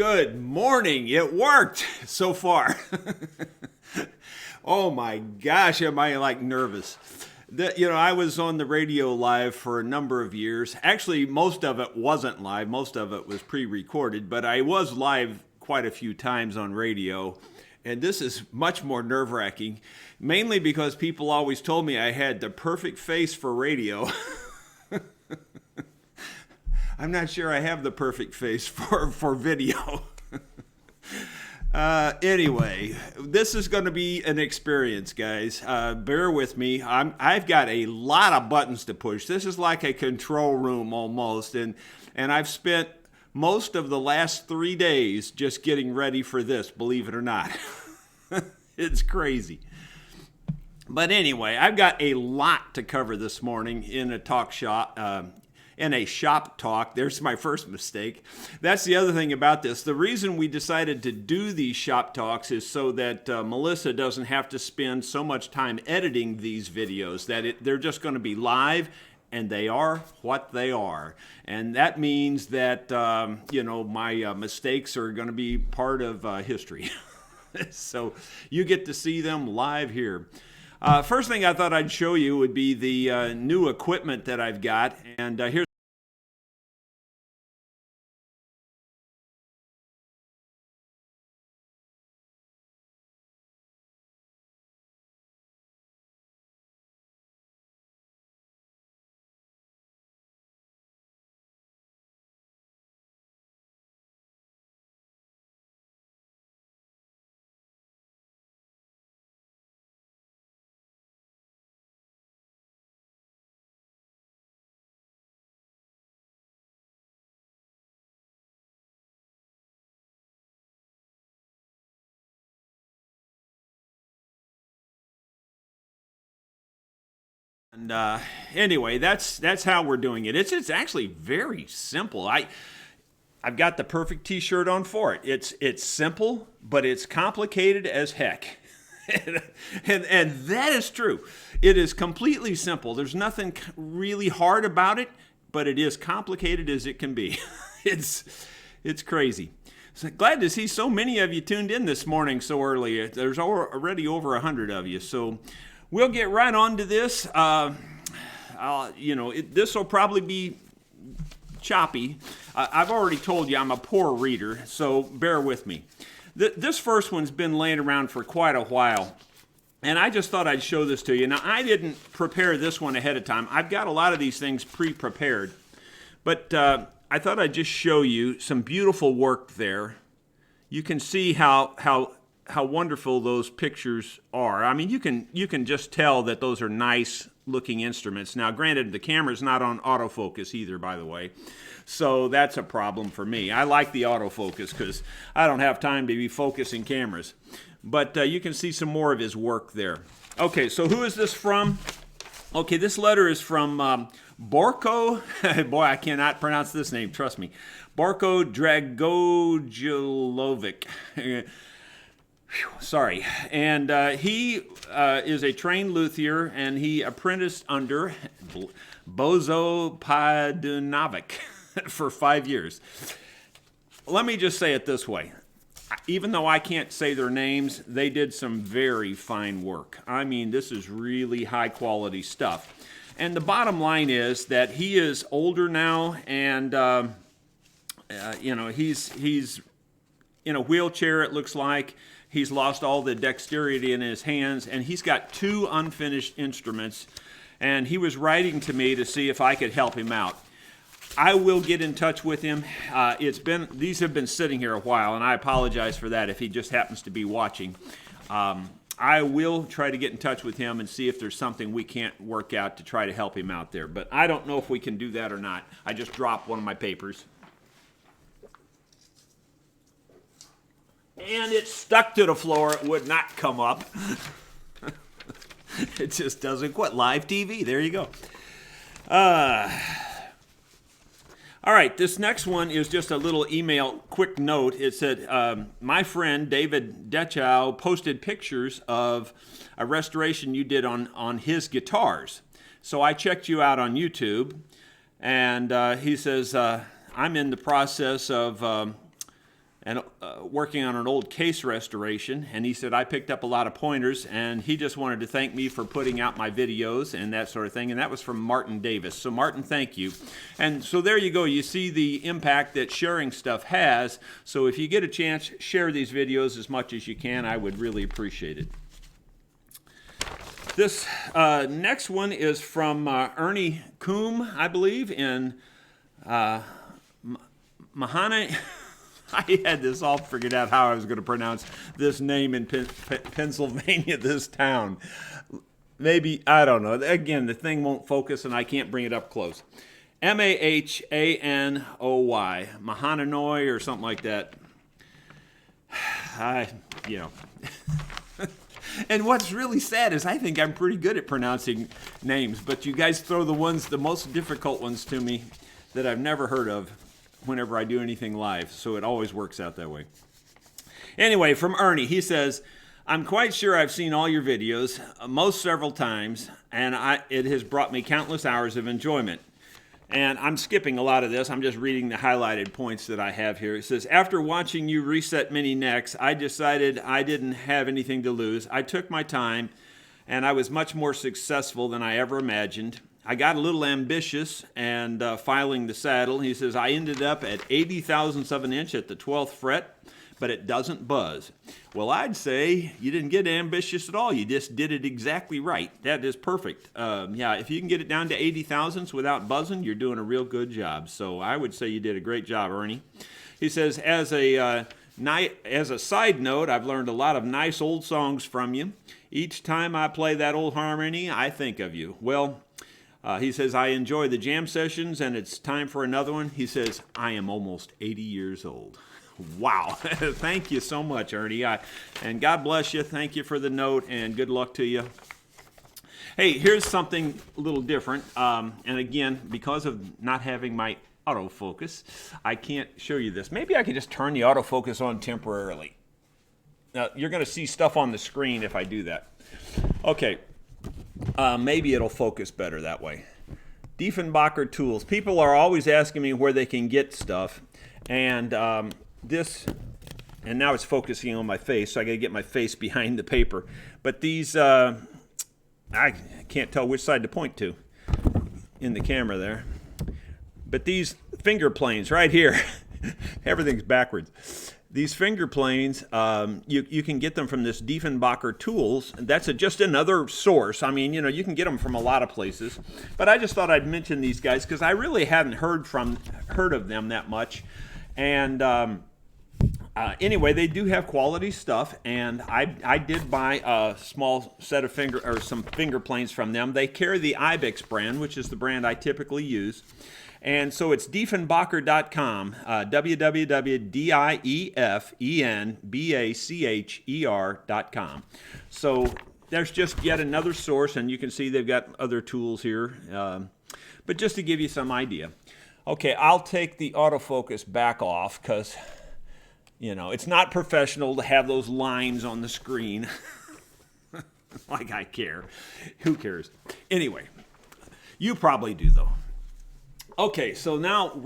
Good morning. It worked so far. Oh my gosh, am I like nervous. I was on the radio live for a number of years. Actually, most of it wasn't live. Most of it was pre-recorded, but I was live quite a few times on radio. And this is much more nerve-wracking, mainly because people always told me I had the perfect face for radio. I'm not sure I have the perfect face for video. Anyway, this is going to be an experience, guys. Bear with me. I've got a lot of buttons to push. This is like a control room almost, and I've spent most of the last 3 days just getting ready for this, believe it or not. It's crazy. But anyway, I've got a lot to cover this morning in a talk shop. In a shop talk. There's my first mistake. That's the other thing about this. The reason we decided to do these shop talks is so that Melissa doesn't have to spend so much time editing these videos, that they're just going to be live, and they are what they are. And that means that, my mistakes are going to be part of history. So you get to see them live here. First thing I thought I'd show you would be the new equipment that I've got, and here's anyway, that's how we're doing it. It's actually very simple. I've got the perfect T-shirt on for it. It's simple, but it's complicated as heck. and that is true. It is completely simple. There's nothing really hard about it, but it is complicated as it can be. It's crazy. So glad to see so many of you tuned in this morning so early. There's already over 100 of you. So we'll get right on to this. This will probably be choppy. I've already told you I'm a poor reader, so bear with me. This first one's been laying around for quite a while, and I just thought I'd show this to you. Now, I didn't prepare this one ahead of time. I've got a lot of these things pre-prepared, but I thought I'd just show you some beautiful work there. You can see how wonderful those pictures are. I mean, you can just tell that those are nice looking instruments. Now, granted, the camera's not on autofocus either, by the way, so that's a problem for me. I like the autofocus because I don't have time to be focusing cameras. But you can see some more of his work there. Okay, so who is this from? Okay, this letter is from Borko. Boy, I cannot pronounce this name, trust me. Borko Dragojilovic. Sorry. And he is a trained luthier, and he apprenticed under Bozo Padunovic for 5 years. Let me just say it this way. Even though I can't say their names, they did some very fine work. I mean, this is really high quality stuff. And the bottom line is that he is older now, and he's in a wheelchair, it looks like. He's lost all the dexterity in his hands, and he's got 2 unfinished instruments, and he was writing to me to see if I could help him out. I will get in touch with him. These have been sitting here a while, and I apologize for that if he just happens to be watching. I will try to get in touch with him and see if there's something we can't work out to try to help him out there, but I don't know if we can do that or not. I just dropped one of my papers. And it stuck to the floor. It would not come up. It just doesn't quit. Live TV. There you go. All right, this next one is just a little email quick note. It said, my friend David Dechow posted pictures of a restoration you did on his guitars. So I checked you out on YouTube, and he says, I'm in the process of and working on an old case restoration, and he said I picked up a lot of pointers, and he just wanted to thank me for putting out my videos and that sort of thing, and that was from Martin Davis. So Martin, thank you. And so there you go. You see the impact that sharing stuff has. So if you get a chance, share these videos as much as you can. I would really appreciate it. This next one is from Ernie Coombe, I believe, in Mahana. I had this all figured out how I was going to pronounce this name in Pennsylvania, this town. Maybe, I don't know. Again, the thing won't focus and I can't bring it up close. Mahanoy, Mahanoy or something like that. You know. And what's really sad is I think I'm pretty good at pronouncing names, but you guys throw the most difficult ones to me that I've never heard of whenever I do anything live, so it always works out that way. Anyway, from Ernie, he says, I'm quite sure I've seen all your videos, most several times, and it has brought me countless hours of enjoyment. And I'm skipping a lot of this. I'm just reading the highlighted points that I have here. It says, after watching you reset many necks, I decided I didn't have anything to lose. I took my time, and I was much more successful than I ever imagined. I got a little ambitious and filing the saddle. He says, I ended up at 80 thousandths of an inch at the 12th fret, but it doesn't buzz. Well, I'd say you didn't get ambitious at all. You just did it exactly right. That is perfect. Yeah, if you can get it down to 80 thousandths without buzzing, you're doing a real good job. So I would say you did a great job, Ernie. He says, as a side note, I've learned a lot of nice old songs from you. Each time I play that old harmony, I think of you. Well, he says, I enjoy the jam sessions, and it's time for another one. He says, I am almost 80 years old. Wow. Thank you so much, Ernie. And God bless you. Thank you for the note, and good luck to you. Hey, here's something a little different. And again, because of not having my autofocus, I can't show you this. Maybe I could just turn the autofocus on temporarily. Now, you're going to see stuff on the screen if I do that. Okay. Maybe it'll focus better that way. Diefenbacher tools. People are always asking me where they can get stuff. And now it's focusing on my face, so I got to get my face behind the paper. But these, I can't tell which side to point to in the camera there. But these finger planes right here, everything's backwards. These finger planes, you can get them from this Diefenbacher Tools. That's just another source. I mean, you can get them from a lot of places. But I just thought I'd mention these guys because I really hadn't heard of them that much. And anyway, they do have quality stuff. And I did buy a small set of some finger planes from them. They carry the Ibex brand, which is the brand I typically use. And so it's diefenbacher.com, www.diefenbacher.com. So there's just yet another source, and you can see they've got other tools here. But just to give you some idea. Okay, I'll take the autofocus back off because, it's not professional to have those lines on the screen. Like I care. Who cares? Anyway, you probably do, though. Okay, so now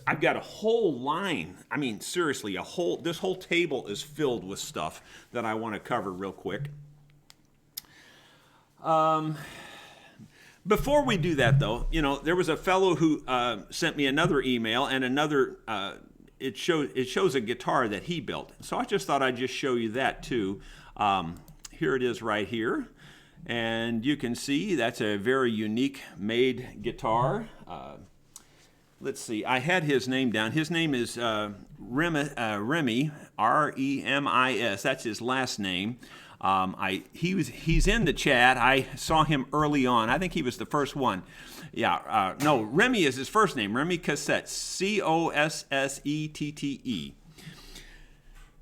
I've got a whole line. I mean, seriously, this whole table is filled with stuff that I want to cover real quick. Before we do that, though, there was a fellow who sent me another email and another, it shows a guitar that he built. So I just thought I'd just show you that, too. Here it is right here. And you can see that's a very unique made guitar. Let's see, I had his name down. His name is Remy, R-E-M-I-S. That's his last name. He's in the chat. I saw him early on. I think he was the first one. Yeah, no, Remy is his first name. Remy Cossette, C-O-S-S-E-T-T-E.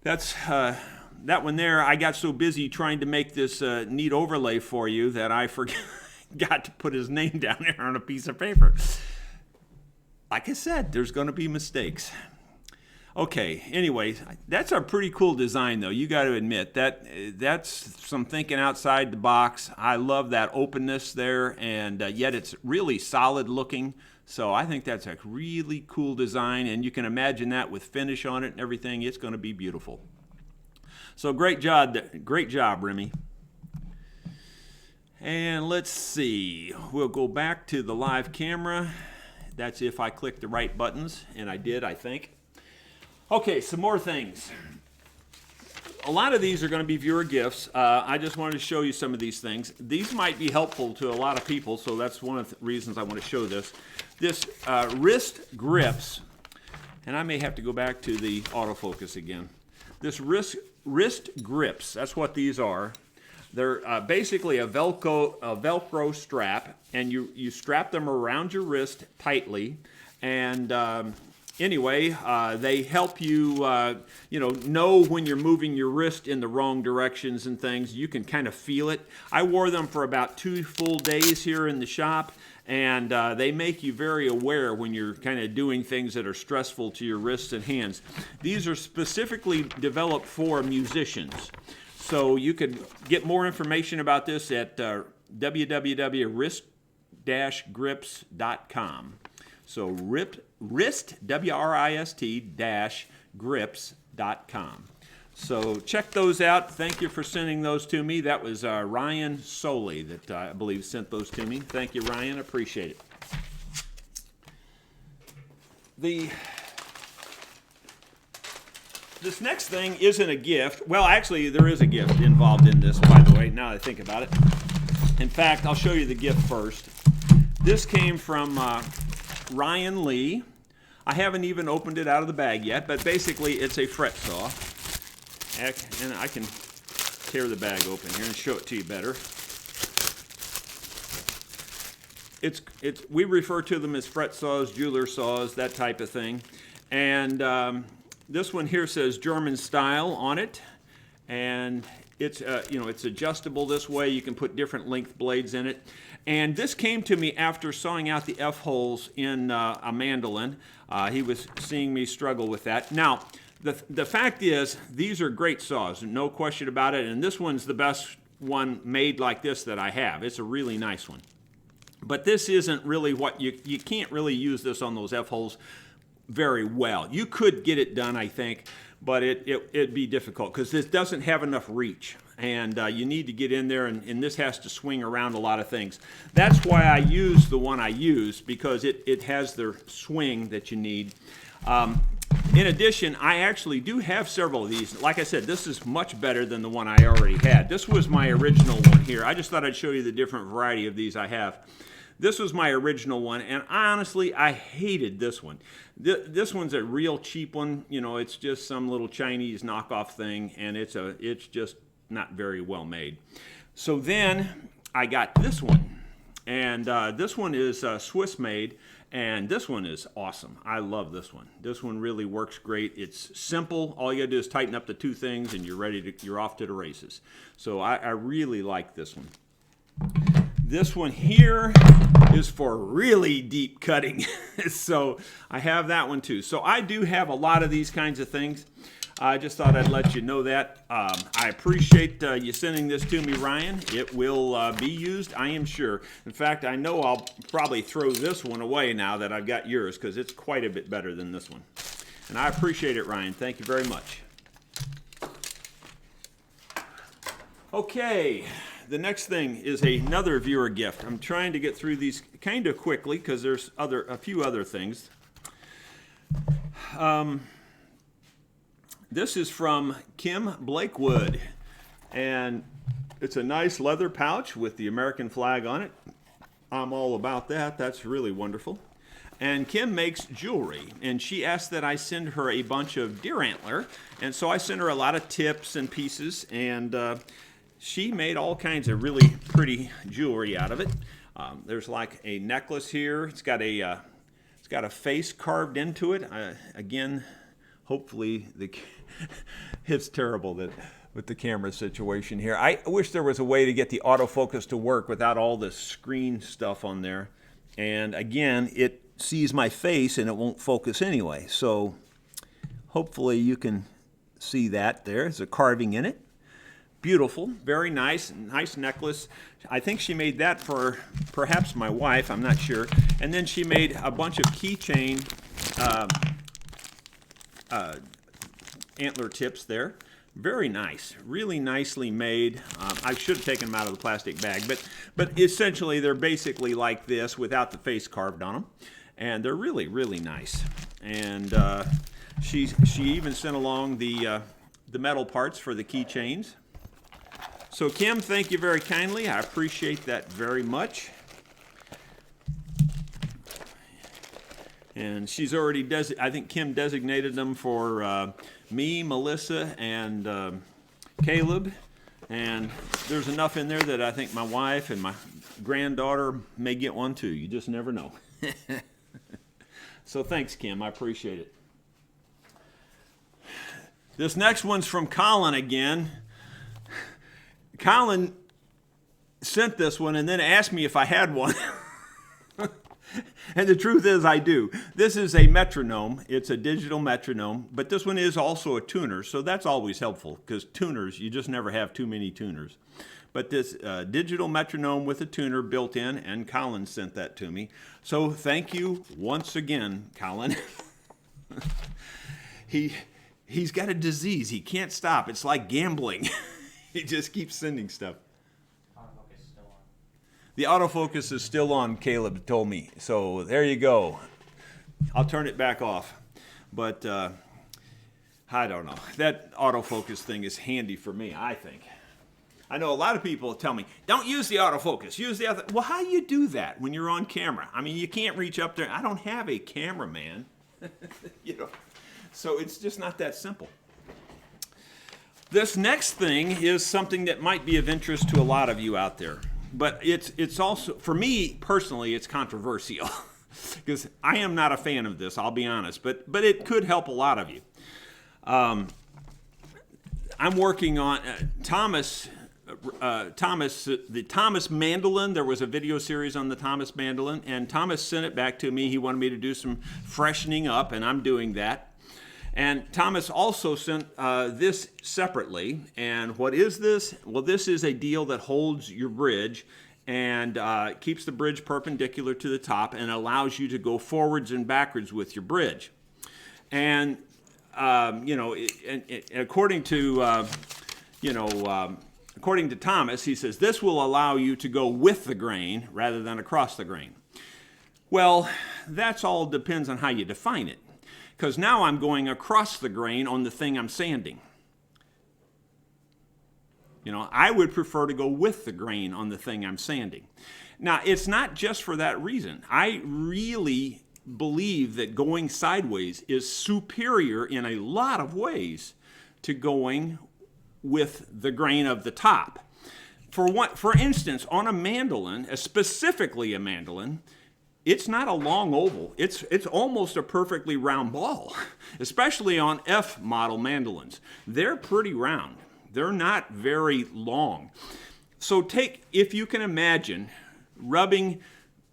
That's that one there. I got so busy trying to make this neat overlay for you that I forgot to put his name down there on a piece of paper. Like I said, there's going to be mistakes. Okay, anyway, that's a pretty cool design though. You got to admit that's some thinking outside the box. I love that openness there, and yet it's really solid looking. So I think that's a really cool design, and you can imagine that with finish on it and everything. It's going to be beautiful. So great job, Remy. And let's see, we'll go back to the live camera. That's if I click the right buttons, and I did, I think. Okay, some more things. A lot of these are going to be viewer gifts. I just wanted to show you some of these things. These might be helpful to a lot of people, so that's one of the reasons I want to show this. This wrist grips, and I may have to go back to the autofocus again. This wrist grips, that's what these are. They're basically a Velcro strap, and you strap them around your wrist tightly, and anyway, they help you, know when you're moving your wrist in the wrong directions and things. You can kind of feel it. I wore them for about 2 full days here in the shop, and they make you very aware when you're kind of doing things that are stressful to your wrists and hands. These are specifically developed for musicians. So you could get more information about this at www.wrist-grips.com. So wrist, WRIST-grips.com. So check those out. Thank you for sending those to me. That was Ryan Soley that I believe sent those to me. Thank you, Ryan. Appreciate it. This next thing isn't a gift. Well, actually, there is a gift involved in this, by the way, now that I think about it. In fact, I'll show you the gift first. This came from Ryan Lee. I haven't even opened it out of the bag yet, but basically it's a fret saw. And I can tear the bag open here and show it to you better. We refer to them as fret saws, jeweler saws, that type of thing. And this one here says German style on it, and it's it's adjustable this way. You can put different length blades in it. And this came to me after sawing out the F-holes in a mandolin. He was seeing me struggle with that. Now, the fact is, these are great saws, no question about it, and this one's the best one made like this that I have. It's a really nice one. But this isn't really what you can't really use this on those F-holes very well. You could get it done, I think, but it'd be difficult because this doesn't have enough reach, and you need to get in there, and this has to swing around a lot of things. That's why I use the one I use, because it has the swing that you need. In addition, I actually do have several of these. Like I said, this is much better than the one I already had. This was my original one here. I just thought I'd show you the different variety of these I have. This was my original one, and honestly, I hated this one. This one's a real cheap one. You know, it's just some little Chinese knockoff thing, and it's just not very well made. So then I got this one, and this one is Swiss made, and this one is awesome. I love this one. This one really works great. It's simple. All you gotta do is tighten up the 2 things, and you're off to the races. So I really like this one. This one here is for really deep cutting. So I have that one too. So I do have a lot of these kinds of things. I just thought I'd let you know that. I appreciate you sending this to me, Ryan. It will be used, I am sure. In fact, I know I'll probably throw this one away now that I've got yours, because it's quite a bit better than this one. And I appreciate it, Ryan. Thank you very much. Okay. The next thing is another viewer gift. I'm trying to get through these kind of quickly because there's a few other things. This is from Kim Blakewood, and it's a nice leather pouch with the American flag on it. I'm all about that. That's really wonderful. And Kim makes jewelry, and she asked that I send her a bunch of deer antler, and so I sent her a lot of tips and pieces, and she made all kinds of really pretty jewelry out of it. There's like a necklace here. It's got a face carved into it. Again, hopefully it's terrible with the camera situation here. I wish there was a way to get the autofocus to work without all this screen stuff on there. And again, it sees my face and it won't focus anyway. So Hopefully you can see that. There's a carving in it. Beautiful, very nice necklace. I think she made that for perhaps my wife, I'm not sure. And then she made a bunch of keychain antler tips there. Very nice, really nicely made. I should have taken them out of the plastic bag, but essentially they're basically like this without the face carved on them, and they're really, really nice. And she even sent along the metal parts for the keychains. So Kim, thank you very kindly. I appreciate that very much. And she's already, I think Kim designated them for me, Melissa, and Caleb. And there's enough in there that I think my wife and my granddaughter may get one too. You just never know. So thanks, Kim. I appreciate it. This next one's from Colin again. Colin sent this one and then asked me if I had one. And the truth is I do. This is a metronome. It's a digital metronome, but this one is also a tuner, so that's always helpful because tuners, you just never have too many tuners. But this digital metronome with a tuner built in, and Colin sent that to me. So thank you once again, Colin. He's got a disease. He can't stop. It's like gambling. He just keeps sending stuff. Autofocus is still on. The autofocus is still on, Caleb told me. So there you go. I'll turn it back off. But I don't know. That autofocus thing is handy for me, I think. I know a lot of people tell me, don't use the autofocus. Use the other. Well, how do you do that when you're on camera? I mean, you can't reach up there. I don't have a cameraman. You know. So it's just not that simple. This next thing is something that might be of interest to a lot of you out there. But it's also, for me personally, it's controversial. Because I am not a fan of this, I'll be honest. But it could help a lot of you. I'm working on the Thomas mandolin. There was a video series on the Thomas mandolin. And Thomas sent it back to me. He wanted me to do some freshening up, and I'm doing that. And Thomas also sent this separately. And what is this? Well, this is a deal that holds your bridge and keeps the bridge perpendicular to the top and allows you to go forwards and backwards with your bridge. And, according to, according to Thomas, he says, this will allow you to go with the grain rather than across the grain. Well, that's all depends on how you define it. Because now I'm going across the grain on the thing I'm sanding. I would prefer to go with the grain on the thing I'm sanding. Now, it's not just for that reason. I really believe that going sideways is superior in a lot of ways to going with the grain of the top. For instance, on a mandolin, specifically a mandolin, it's not a long oval. It's almost a perfectly round ball, especially on F model mandolins. They're pretty round. They're not very long. So if you can imagine rubbing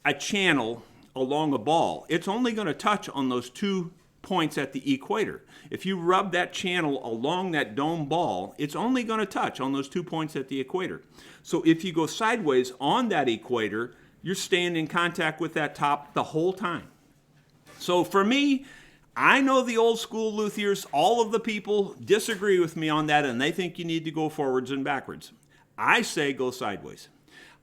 a channel along a ball, it's only going to touch on those 2 points at the equator. If you rub that channel along that dome ball, it's only going to touch on those 2 points at the equator. So if you go sideways on that equator, you're staying in contact with that top the whole time. So for me, I know the old school luthiers, all of the people disagree with me on that, and they think you need to go forwards and backwards. I say go sideways.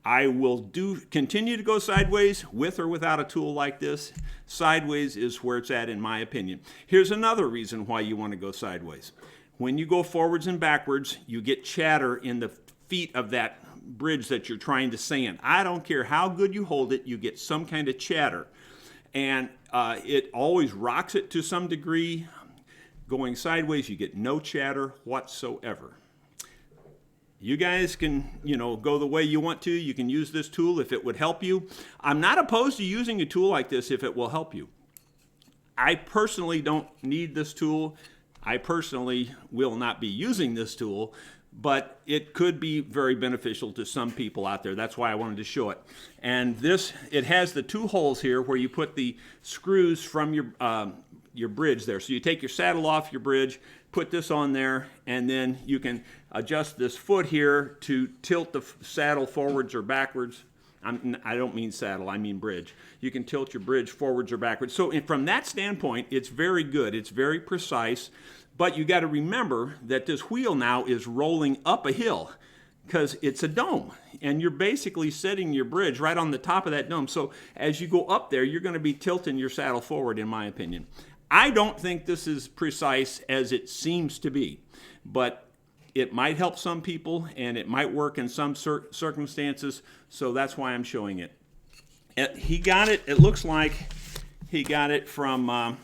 I will continue to go sideways with or without a tool like this. Sideways is where it's at in my opinion. Here's another reason why you want to go sideways. When you go forwards and backwards, you get chatter in the feet of that bridge that you're trying to sand. I don't care how good you hold it, you get some kind of chatter. And it always rocks it to some degree. Going sideways, you get no chatter whatsoever. You guys can, go the way you want to. You can use this tool if it would help you. I'm not opposed to using a tool like this if it will help you. I personally don't need this tool. I personally will not be using this tool, but it could be very beneficial to some people out there. That's why I wanted to show it. And it has the 2 holes here where you put the screws from your your bridge there. So you take your saddle off your bridge, put this on there, and then you can adjust this foot here to tilt the saddle forwards or backwards. I don't mean saddle, I mean bridge. You can tilt your bridge forwards or backwards. So from that standpoint, it's very good. It's very precise. But you got to remember that this wheel now is rolling up a hill because it's a dome. And you're basically setting your bridge right on the top of that dome. So as you go up there, you're going to be tilting your saddle forward, in my opinion. I don't think this is precise as it seems to be. But it might help some people, and it might work in some circumstances, so that's why I'm showing it. He got it, it looks like he got it from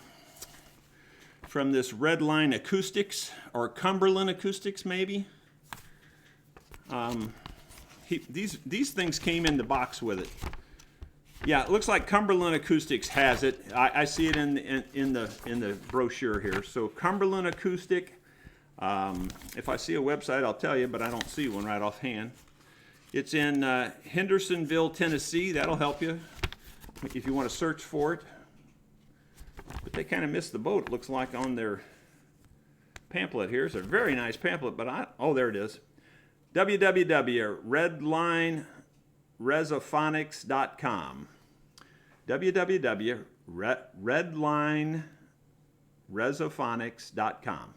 this Redline Acoustics, or Cumberland Acoustics, maybe. These things came in the box with it. Yeah, it looks like Cumberland Acoustics has it. I see it in the brochure here. So Cumberland Acoustic. If I see a website, I'll tell you, but I don't see one right offhand. It's in Hendersonville, Tennessee. That'll help you if you want to search for it. But they kind of missed the boat, looks like, on their pamphlet here. It's a very nice pamphlet, but oh, there it is. www.redlineresophonics.com. www.redlineresophonics.com.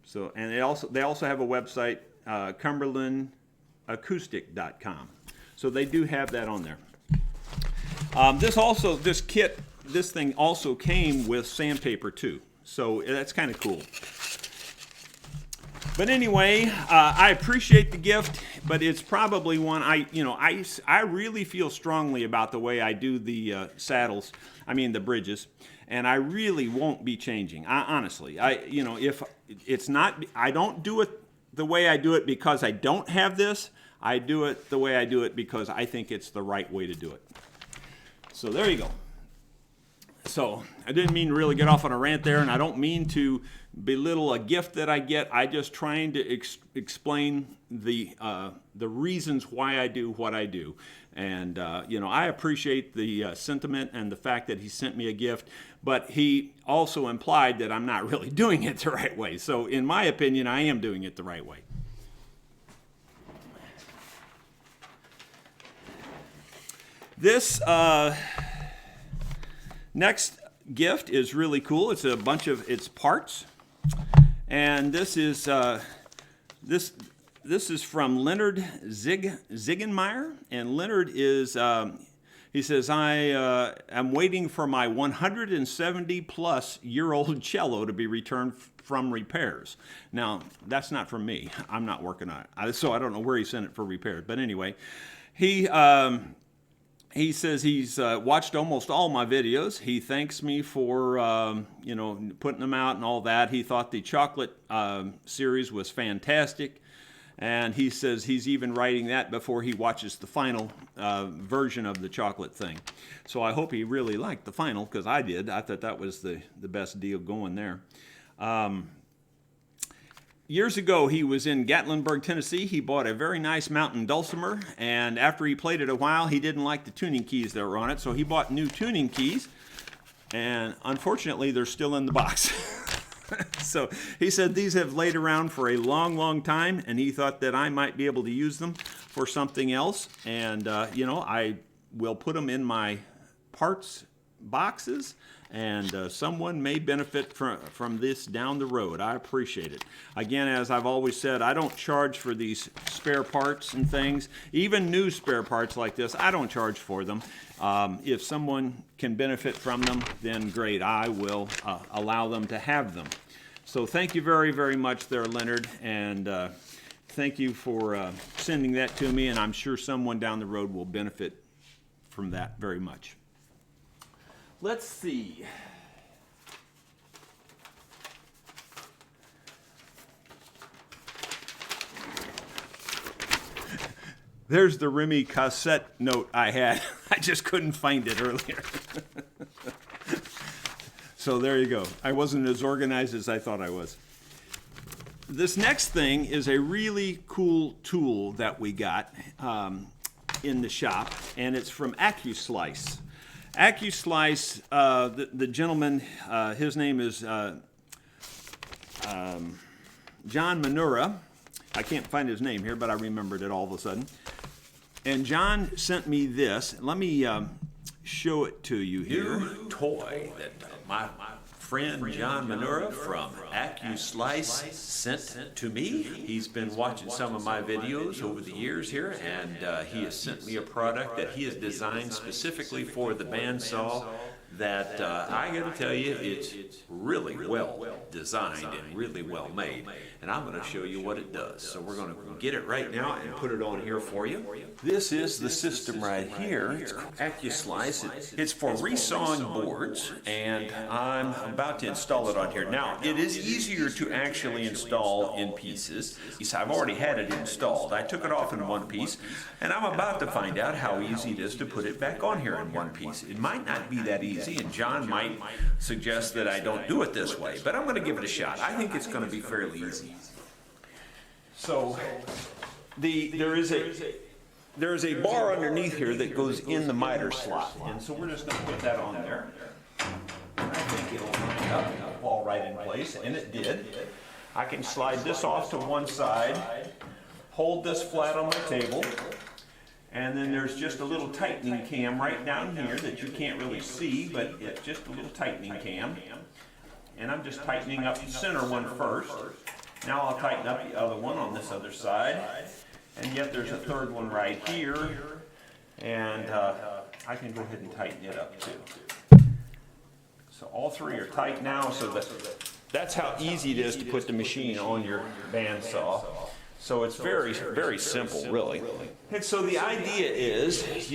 So, and they also have a website, cumberlandacoustic.com. So they do have that on there. This thing also came with sandpaper too. So that's kind of cool. But anyway, I appreciate the gift, but it's probably one I really feel strongly about the way I do the saddles. I mean the bridges. And I really won't be changing. Honestly, if it's not, I don't do it the way I do it because I don't have this. I do it the way I do it because I think it's the right way to do it. So there you go. So I didn't mean to really get off on a rant there, and I don't mean to belittle a gift that I get. I just trying to explain the reasons why I do what I do. And, I appreciate the sentiment and the fact that he sent me a gift, but he also implied that I'm not really doing it the right way. So in my opinion, I am doing it the right way. This next gift is really cool. It's a bunch of parts. And this is this is from Leonard Ziegenmeyer, and Leonard is, he says, I am waiting for my 170-plus-year-old cello to be returned from repairs. Now, that's not from me. I'm not working on it, so I don't know where he sent it for repairs. But anyway, he says he's watched almost all my videos. He thanks me for, putting them out and all that. He thought the chocolate series was fantastic. And he says he's even writing that before he watches the final version of the chocolate thing. So I hope he really liked the final, because I did. I thought that was the best deal going there. Years ago, he was in Gatlinburg, Tennessee. He bought a very nice mountain dulcimer, and after he played it a while, he didn't like the tuning keys that were on it, so he bought new tuning keys, and unfortunately, they're still in the box. So he said these have laid around for a long, long time, and he thought that I might be able to use them for something else. And, I will put them in my parts boxes, and someone may benefit from this down the road. I appreciate it. Again, as I've always said, I don't charge for these spare parts and things. Even new spare parts like this, I don't charge for them. If someone can benefit from them, then great. I will allow them to have them. So thank you very, very much there, Leonard, and thank you for sending that to me, and I'm sure someone down the road will benefit from that very much. Let's see. There's the Remy cassette note I had. I just couldn't find it earlier. So there you go. I wasn't as organized as I thought I was. This next thing is a really cool tool that we got in the shop, and it's from AccuSlice. AccuSlice, the gentleman, his name is John Manura. I can't find his name here, but I remembered it all of a sudden. And John sent me this. Let me show it to you here. New toy that my friend John Manura from AccuSlice sent to me. He's been watching some of my videos over the years here, and he has sent me a product that he has designed specifically for the bandsaw that I got to tell you, it's really well designed and really well made. And I'm going to show you what it does. So we're going to get it right now and put it on here for you. This is the system right here. It's AccuSlice. It's for resawing boards, and I'm about to install it on here. Now, it is easier to actually install in pieces. I've already had it installed. I took it off in one piece, and I'm about to find out how easy it is to put it back on here in one piece. It might not be that easy, and John might suggest that I don't do it this way, but I'm going to give it a shot. I think it's going to be fairly easy. So there is a bar underneath here that goes in the miter slot, and so we're just going to put that on there. And I think it'll line up and fall right in place, and it did. I can slide this off to one side, hold this flat on my table, and then there's just a little tightening cam right down here that you can't really see, but it's just a little tightening cam. And I'm just tightening up the center one first. Now I'll tighten up the other one on this other side. And yet there's a third one right here. And I can go ahead and tighten it up too. So all three are tight now, so that's how easy it is to put the machine on your bandsaw. So it's very, very simple, really. And so the idea is this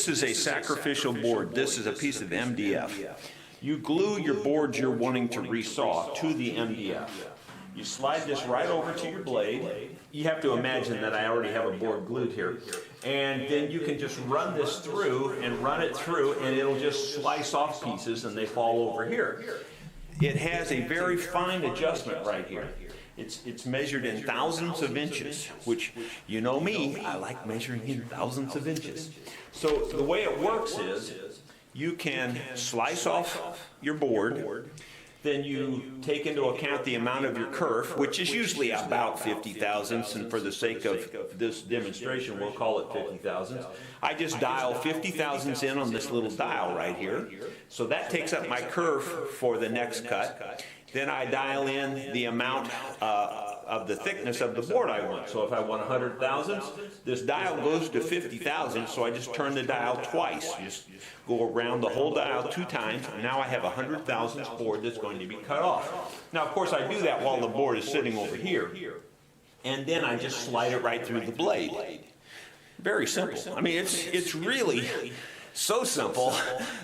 is a sacrificial board. This is a piece of MDF. You glue your boards you're wanting to resaw to the MDF. You slide this right over to your blade. You have to imagine that I already have a board glued here. And then you can just run this through and run it through, and it'll just slice off pieces and they fall over here. It has a very fine adjustment right here. It's measured in thousands of inches, which, you know me, I like measuring in thousands of inches. So the way it works is you can slice off your board, then you take into account the amount of your kerf, which is usually about 50 thousandths, and for the sake of this demonstration, we'll call it 50 thousandths. I just dial 50 thousandths in on this little dial right here. So that takes up my kerf for the next cut. Then I dial in the amount of the thickness of the board I want. So if I want 100 thousandths, this dial goes to 50 thousandths, so I just turn the dial twice. Just go around the whole dial 2 times, and now I have a 100 thousandths board that's going to be cut off. Now, of course, I do that while the board is sitting over here, and then I just slide it right through the blade. Very simple. I mean, it's really so simple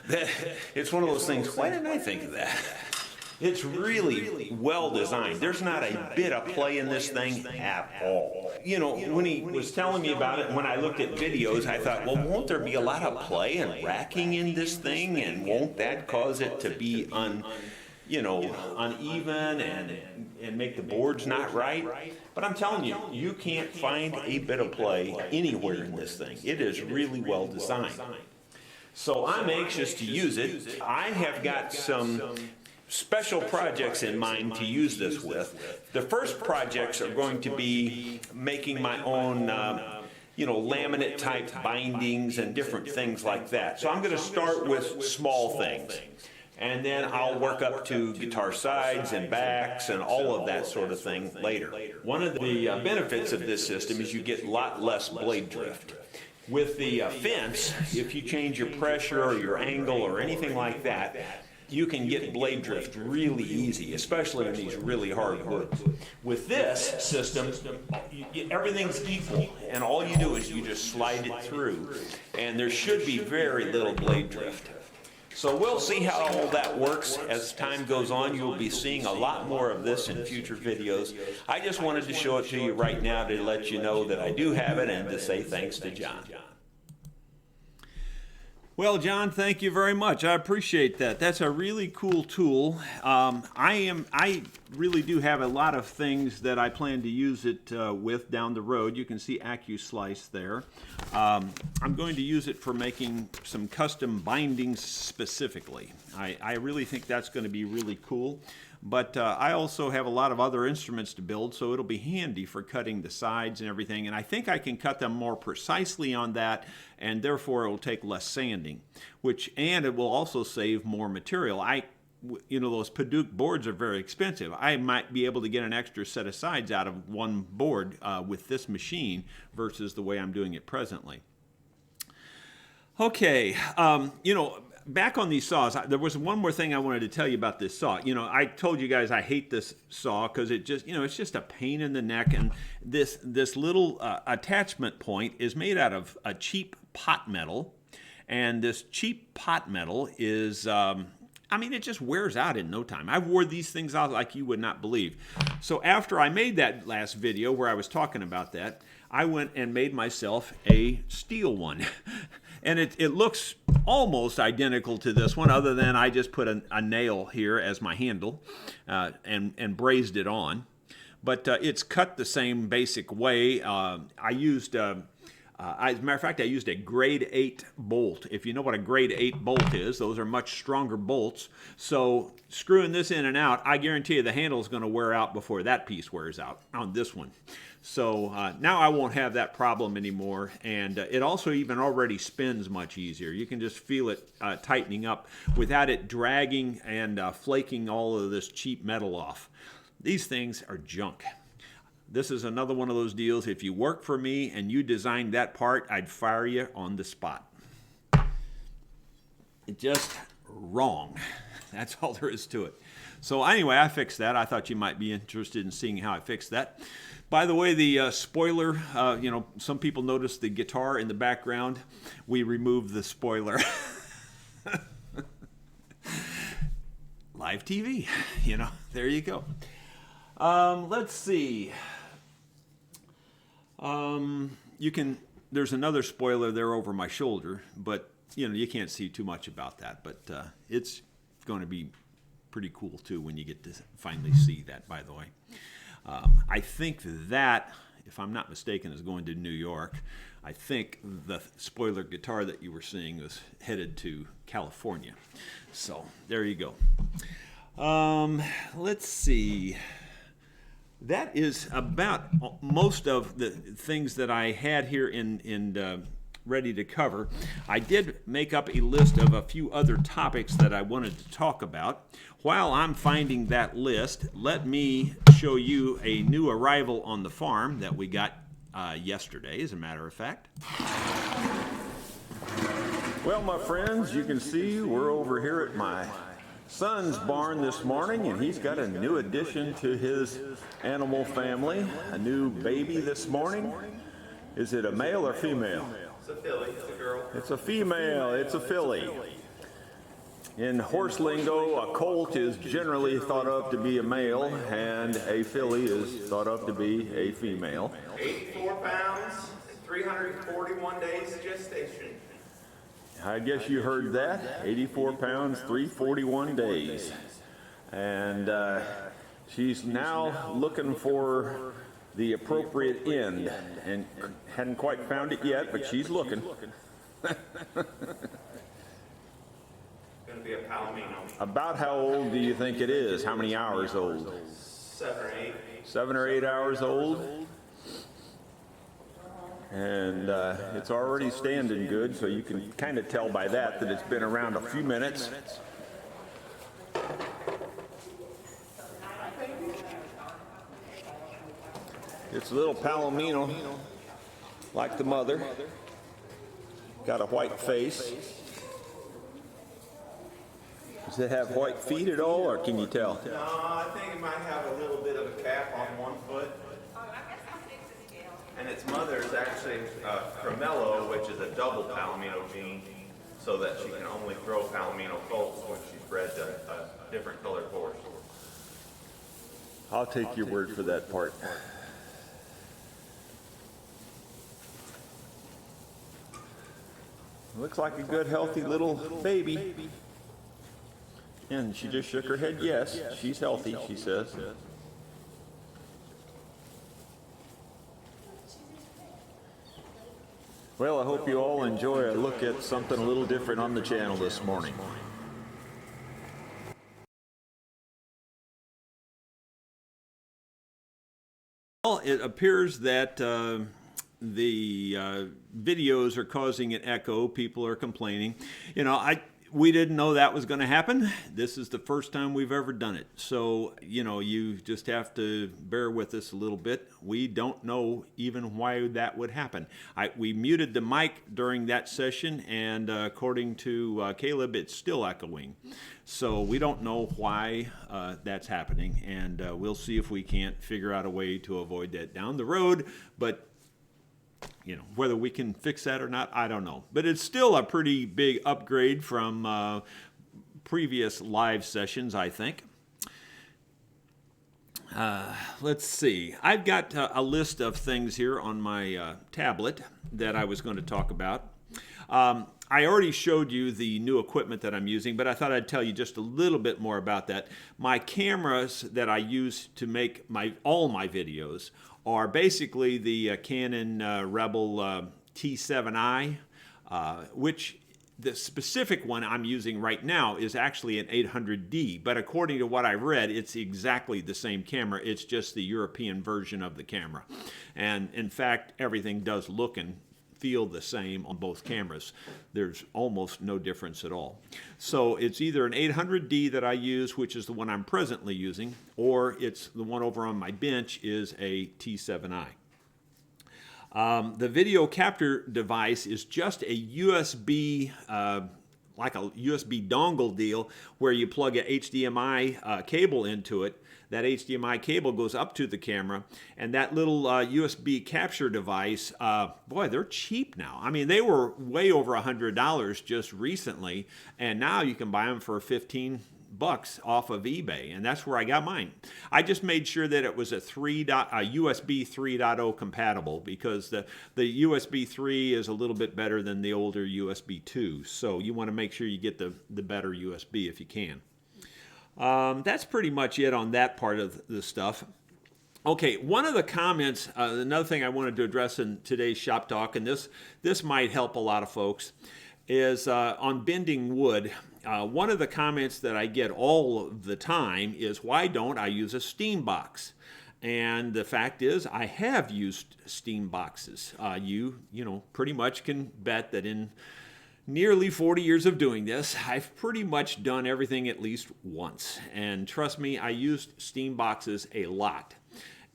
that it's one of those things, why didn't I think of that? It's really well designed. There's not a bit of play in this thing at all. You know, when he was telling me about it, and when I looked at videos, I thought, well, won't there be a lot of play and racking in this thing, and won't that cause it to be uneven and make the boards not right? But I'm telling you, you can't find a bit of play anywhere in this thing. It is really well designed. So I'm anxious to use it. I have got some special projects in mind to use this with. The first projects are going to be making my own laminate type bindings and different things like that. So I'm going to start with small things, and then I'll work up to guitar sides and backs and all of that sort of thing later. One of the benefits of this system is you get a lot less blade drift. With the fence, if you change your pressure or your angle or anything like that, you can get blade drift really easy, especially in these really hard woods. With this system, everything's equal, and all you do is you just slide it through, and there should be very little blade drift. So we'll see how all that works as time goes on. You'll be seeing a lot more of this in future videos. I just wanted to show it to you right now to let you know that I do have it and to say thanks to John. Well, John, thank you very much. I appreciate that. That's a really cool tool. I really do have a lot of things that I plan to use it with down the road. You can see AccuSlice there. I'm going to use it for making some custom bindings specifically. I really think that's going to be really cool. But I also have a lot of other instruments to build, so it'll be handy for cutting the sides and everything. And I think I can cut them more precisely on that, and therefore it will take less sanding, and it will also save more material. Those Padauk boards are very expensive. I might be able to get an extra set of sides out of one board with this machine versus the way I'm doing it presently. Okay, back on these saws, there was one more thing I wanted to tell you about this saw. I told you guys I hate this saw because it's just a pain in the neck, and this little attachment point is made out of a cheap pot metal, and this cheap pot metal is, it just wears out in no time. I've wore these things out like you would not believe. So after I made that last video where I was talking about that, I went and made myself a steel one. And it looks almost identical to this one, other than I just put a nail here as my handle and brazed it on. But it's cut the same basic way. As a matter of fact, I used a grade 8 bolt. If you know what a grade 8 bolt is, those are much stronger bolts. So screwing this in and out, I guarantee you the handle is going to wear out before that piece wears out on this one. So now I won't have that problem anymore, and it also even already spins much easier. You can just feel it tightening up without it dragging and flaking all of this cheap metal off. These things are junk. This is another one of those deals. If you work for me and you designed that part, I'd fire you on the spot. It's just wrong. That's all there is to it. So anyway, I fixed that. I thought you might be interested in seeing how I fixed that. By the way, the spoiler, some people noticed the guitar in the background. We removed the spoiler. Live TV, there you go. Let's see. There's another spoiler there over my shoulder, but you can't see too much about that. But it's going to be pretty cool too when you get to finally see that, by the way. I think that, if I'm not mistaken, is going to New York. I think the spoiler guitar that you were seeing was headed to California. So there you go. Let's see. That is about most of the things that I had here in ready to cover. I did make up a list of a few other topics that I wanted to talk about. While I'm finding that list, let me show you a new arrival on the farm that we got yesterday, as a matter of fact. Well, my friends, you can see we're over here at my son's barn this morning, and he's got a new addition to his animal family, a new baby this morning. Is it a male or female? It's a filly, it's a girl. It's a female, it's a filly. In horse lingo, a colt is generally thought of to be a male, and a filly is thought of to be a female. 84 pounds, 341 days gestation. I guess you heard that. 84 pounds, 341 days. And she's now looking for the appropriate end, and hadn't quite found it yet, but she's looking. Gonna be a palomino. About how old do you think it is? How many hours old? 7 or 8. 7 or 8 hours old. And it's already standing good, so you can kind of tell by that it's been around a few minutes. It's a little palomino, like the mother. Got a white face. Does it have white feet at all, or can you tell? No, I think it might have a little bit of a cap on one foot. And its mother is actually Cremello, which is a double palomino gene, so that she can only throw palomino colts when she's bred to a different colored horse. I'll take your word for that part. Looks like a good, healthy little baby. And she just shook her head yes. She's healthy, she says. Well, I hope you all enjoy a look at something a little different on the channel this morning. Well, it appears that the videos are causing an echo. People are complaining. You know, we didn't know that was going to happen. This is the first time we've ever done it. So, you know, you just have to bear with us a little bit. We don't know even why that would happen. We muted the mic during that session, and according to Caleb, it's still echoing. So we don't know why that's happening, and we'll see if we can't figure out a way to avoid that down the road. But you know, whether we can fix that or not, I don't know. But it's still a pretty big upgrade from previous live sessions, I think. Let's see. I've got a list of things here on my tablet that I was going to talk about. I already showed you the new equipment that I'm using, but I thought I'd tell you just a little bit more about that. My cameras that I use to make all my videos are basically the Canon Rebel T7i, which the specific one I'm using right now is actually an 800D, but according to what I read, it's exactly the same camera. It's just the European version of the camera. And in fact, everything does look and feel the same on both cameras. There's almost no difference at all. So it's either an 800D that I use, which is the one I'm presently using, or it's the one over on my bench is a T7i. The video capture device is just a USB, like a USB dongle deal where you plug a HDMI cable into it. That HDMI cable goes up to the camera, and that little USB capture device, boy, they're cheap now. I mean, they were way over $100 just recently, and now you can buy them for $15 off of eBay, and that's where I got mine. I just made sure that it was a USB 3.0 compatible, because the USB 3 is a little bit better than the older USB 2, so you want to make sure you get the better USB if you can. That's pretty much it on that part of the stuff. Okay, one of the comments, another thing I wanted to address in today's shop talk, and this might help a lot of folks, is on bending wood. One of the comments that I get all the time is, why don't I use a steam box? And the fact is, I have used steam boxes. You know, pretty much can bet that in nearly 40 years of doing this, I've pretty much done everything at least once. And trust me, I used steam boxes a lot.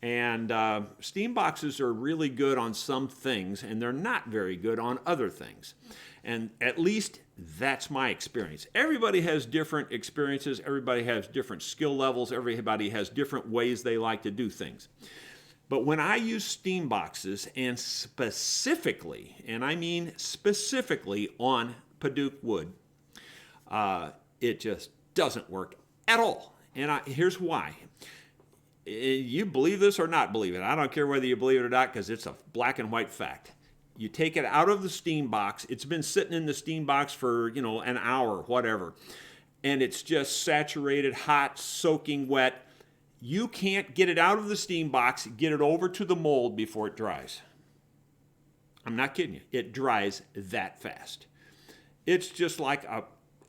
And steam boxes are really good on some things, and they're not very good on other things. And at least that's my experience. Everybody has different experiences. Everybody has different skill levels. Everybody has different ways they like to do things. But when I use steam boxes, and specifically, and I mean specifically on Padauk wood, it just doesn't work at all. And here's why. You believe this or not believe it. I don't care whether you believe it or not, because it's a black and white fact. You take it out of the steam box. It's been sitting in the steam box for, you know, an hour, whatever. And it's just saturated, hot, soaking wet. You can't get it out of the steam box, get it over to the mold before it dries. I'm not kidding you. It dries that fast. It's just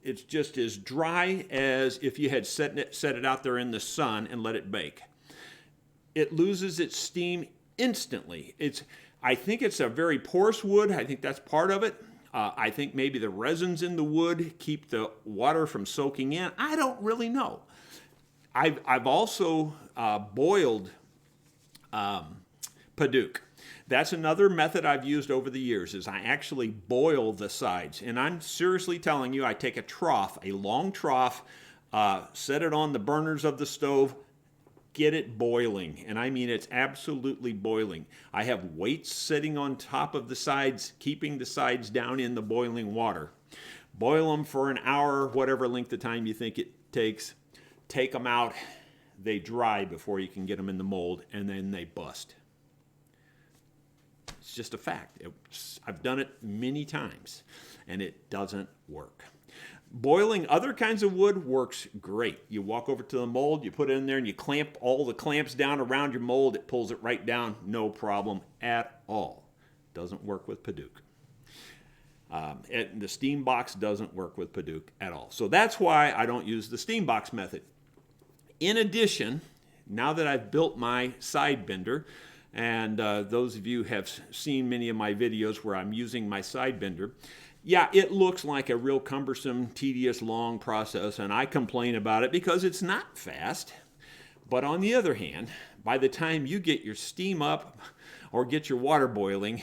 it's just as dry as if you had set it out there in the sun and let it bake. It loses its steam instantly. I think it's a very porous wood. I think that's part of it. I think maybe the resins in the wood keep the water from soaking in. I don't really know. I've also boiled Padauk. That's another method I've used over the years, is I actually boil the sides. And I'm seriously telling you, I take a trough, a long trough, set it on the burners of the stove, get it boiling. And I mean, it's absolutely boiling. I have weights sitting on top of the sides, keeping the sides down in the boiling water. Boil them for an hour, whatever length of time you think it takes. Take them out. They dry before you can get them in the mold, and then they bust. It's just a fact. I've done it many times, and it doesn't work. Boiling other kinds of wood works great. You walk over to the mold, you put it in there, and you clamp all the clamps down around your mold. It pulls it right down, no problem at all. Doesn't work with Padauk. The steam box doesn't work with Padauk at all. So that's why I don't use the steam box method. In addition, now that I've built my side bender, and those of you have seen many of my videos where I'm using my side bender, yeah, it looks like a real cumbersome, tedious, long process, and I complain about it because it's not fast. But on the other hand, by the time you get your steam up or get your water boiling,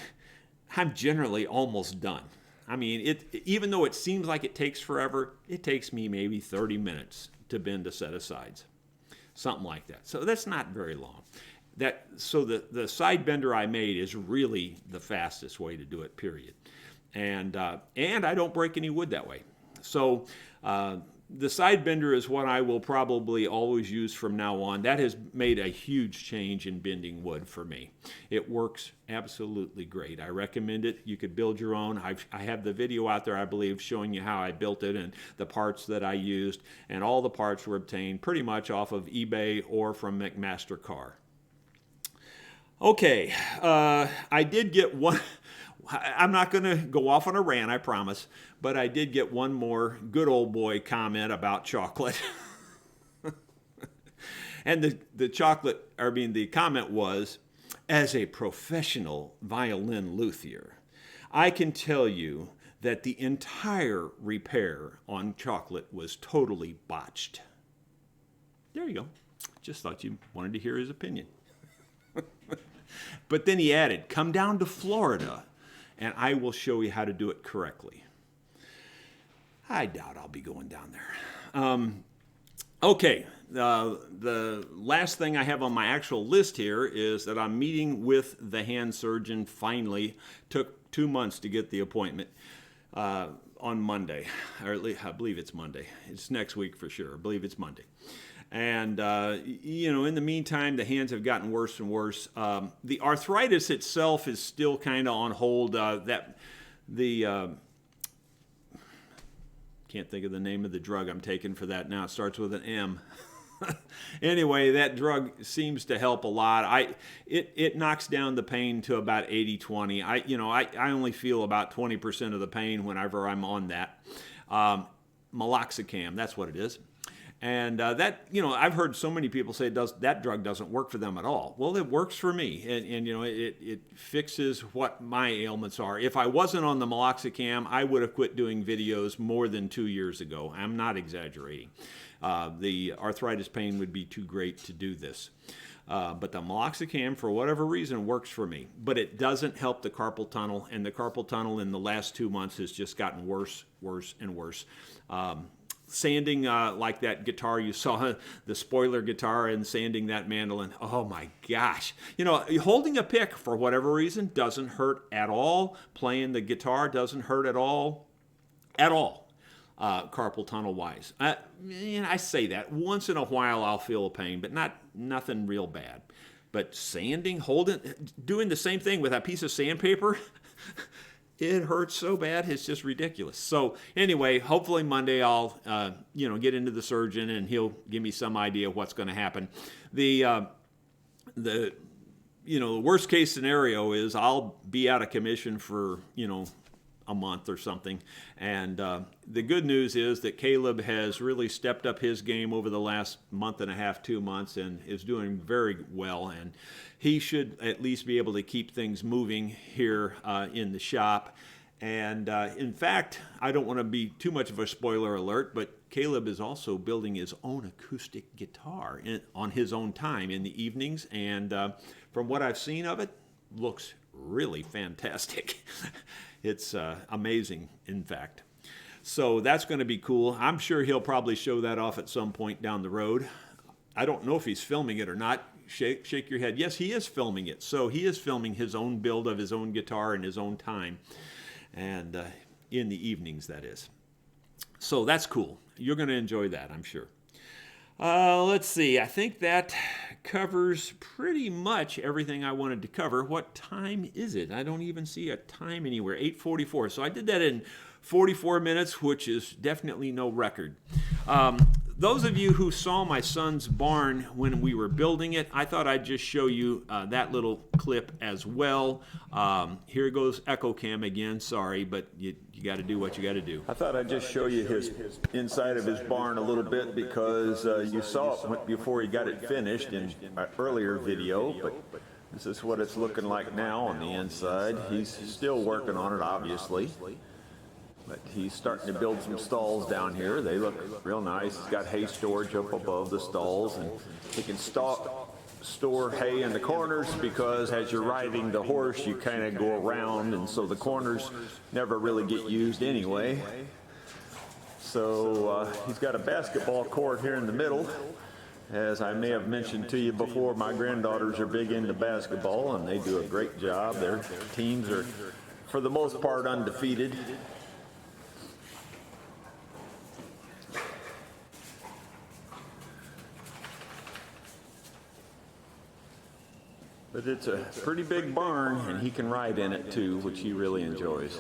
I'm generally almost done. I mean, even though it seems like it takes forever, it takes me maybe 30 minutes to bend a set of sides. Something like that. So that's not very long. So the side bender I made is really the fastest way to do it, period. And I don't break any wood that way. So the side bender is what I will probably always use from now on. That has made a huge change in bending wood for me. It works absolutely great. I recommend it. You could build your own. I have the video out there, I believe, showing you how I built it and the parts that I used. And all the parts were obtained pretty much off of eBay or from McMaster Car. Okay, I did get one. I'm not going to go off on a rant, I promise, but I did get one more good old boy comment about chocolate. And the comment was, as a professional violin luthier, I can tell you that the entire repair on chocolate was totally botched. There you go. Just thought you wanted to hear his opinion. But then he added, come down to Florida and I will show you how to do it correctly. I doubt I'll be going down there. Okay, the last thing I have on my actual list here is that I'm meeting with the hand surgeon finally. Took 2 months to get the appointment on Monday, or at least I believe it's Monday. It's next week for sure. I believe it's Monday. And, in the meantime, the hands have gotten worse and worse. The arthritis itself is still kind of on hold. Can't think of the name of the drug I'm taking for that now. It starts with an M. Anyway, that drug seems to help a lot. It knocks down the pain to about 80-20. I only feel about 20% of the pain whenever I'm on that. Meloxicam, that's what it is. And I've heard so many people say that drug doesn't work for them at all. Well, it works for me, and it fixes what my ailments are. If I wasn't on the meloxicam, I would have quit doing videos more than 2 years ago. I'm not exaggerating. The arthritis pain would be too great to do this. But the meloxicam, for whatever reason, works for me. But it doesn't help the carpal tunnel, and the carpal tunnel in the last 2 months has just gotten worse, and worse. Sanding like that guitar you saw, the spoiler guitar, and sanding that mandolin, oh my gosh. Holding a pick for whatever reason doesn't hurt at all. Playing the guitar doesn't hurt at all. Carpal tunnel wise. I say that once in a while I'll feel a pain, but nothing real bad. But sanding, doing the same thing with a piece of sandpaper, it hurts so bad, it's just ridiculous. So anyway, hopefully Monday I'll get into the surgeon and he'll give me some idea of what's going to happen. The worst case scenario is I'll be out of commission for a month or something. And the good news is that Caleb has really stepped up his game over the last month and a half, 2 months, and is doing very well. And he should at least be able to keep things moving here in the shop. And in fact, I don't want to be too much of a spoiler alert, but Caleb is also building his own acoustic guitar on his own time in the evenings. And from what I've seen of it, looks really fantastic. It's amazing, in fact. So that's going to be cool. I'm sure he'll probably show that off at some point down the road. I don't know if he's filming it or not. Shake your head. Yes, he is filming it. So he is filming his own build of his own guitar in his own time. And in the evenings, that is. So that's cool. You're going to enjoy that, I'm sure. Let's see. I think that covers pretty much everything I wanted to cover. What time is it? I don't even see a time anywhere. 8:44. So I did that in 44 minutes, which is definitely no record. Those of you who saw my son's barn when we were building it, I thought I'd just show you that little clip as well. Here goes Echo Cam again. Sorry, but you got to do what you got to do. I thought I'd just show you his inside of his barn a little bit because you saw it before he got it finished in an earlier video, but this is what it's looking like now on the inside. He's still working on it, obviously. But he's starting to build some stalls down here. They look real nice. He's got hay storage up above the stalls, and he can store hay in the corners because as you're riding the horse, you kind of go around, and so the corners never really get used anyway. So he's got a basketball court here in the middle. As I may have mentioned to you before, my granddaughters are big into basketball, and they do a great job. Their teams are, for the most part, undefeated. But it's a pretty big barn, and he can ride in it too, which he really enjoys.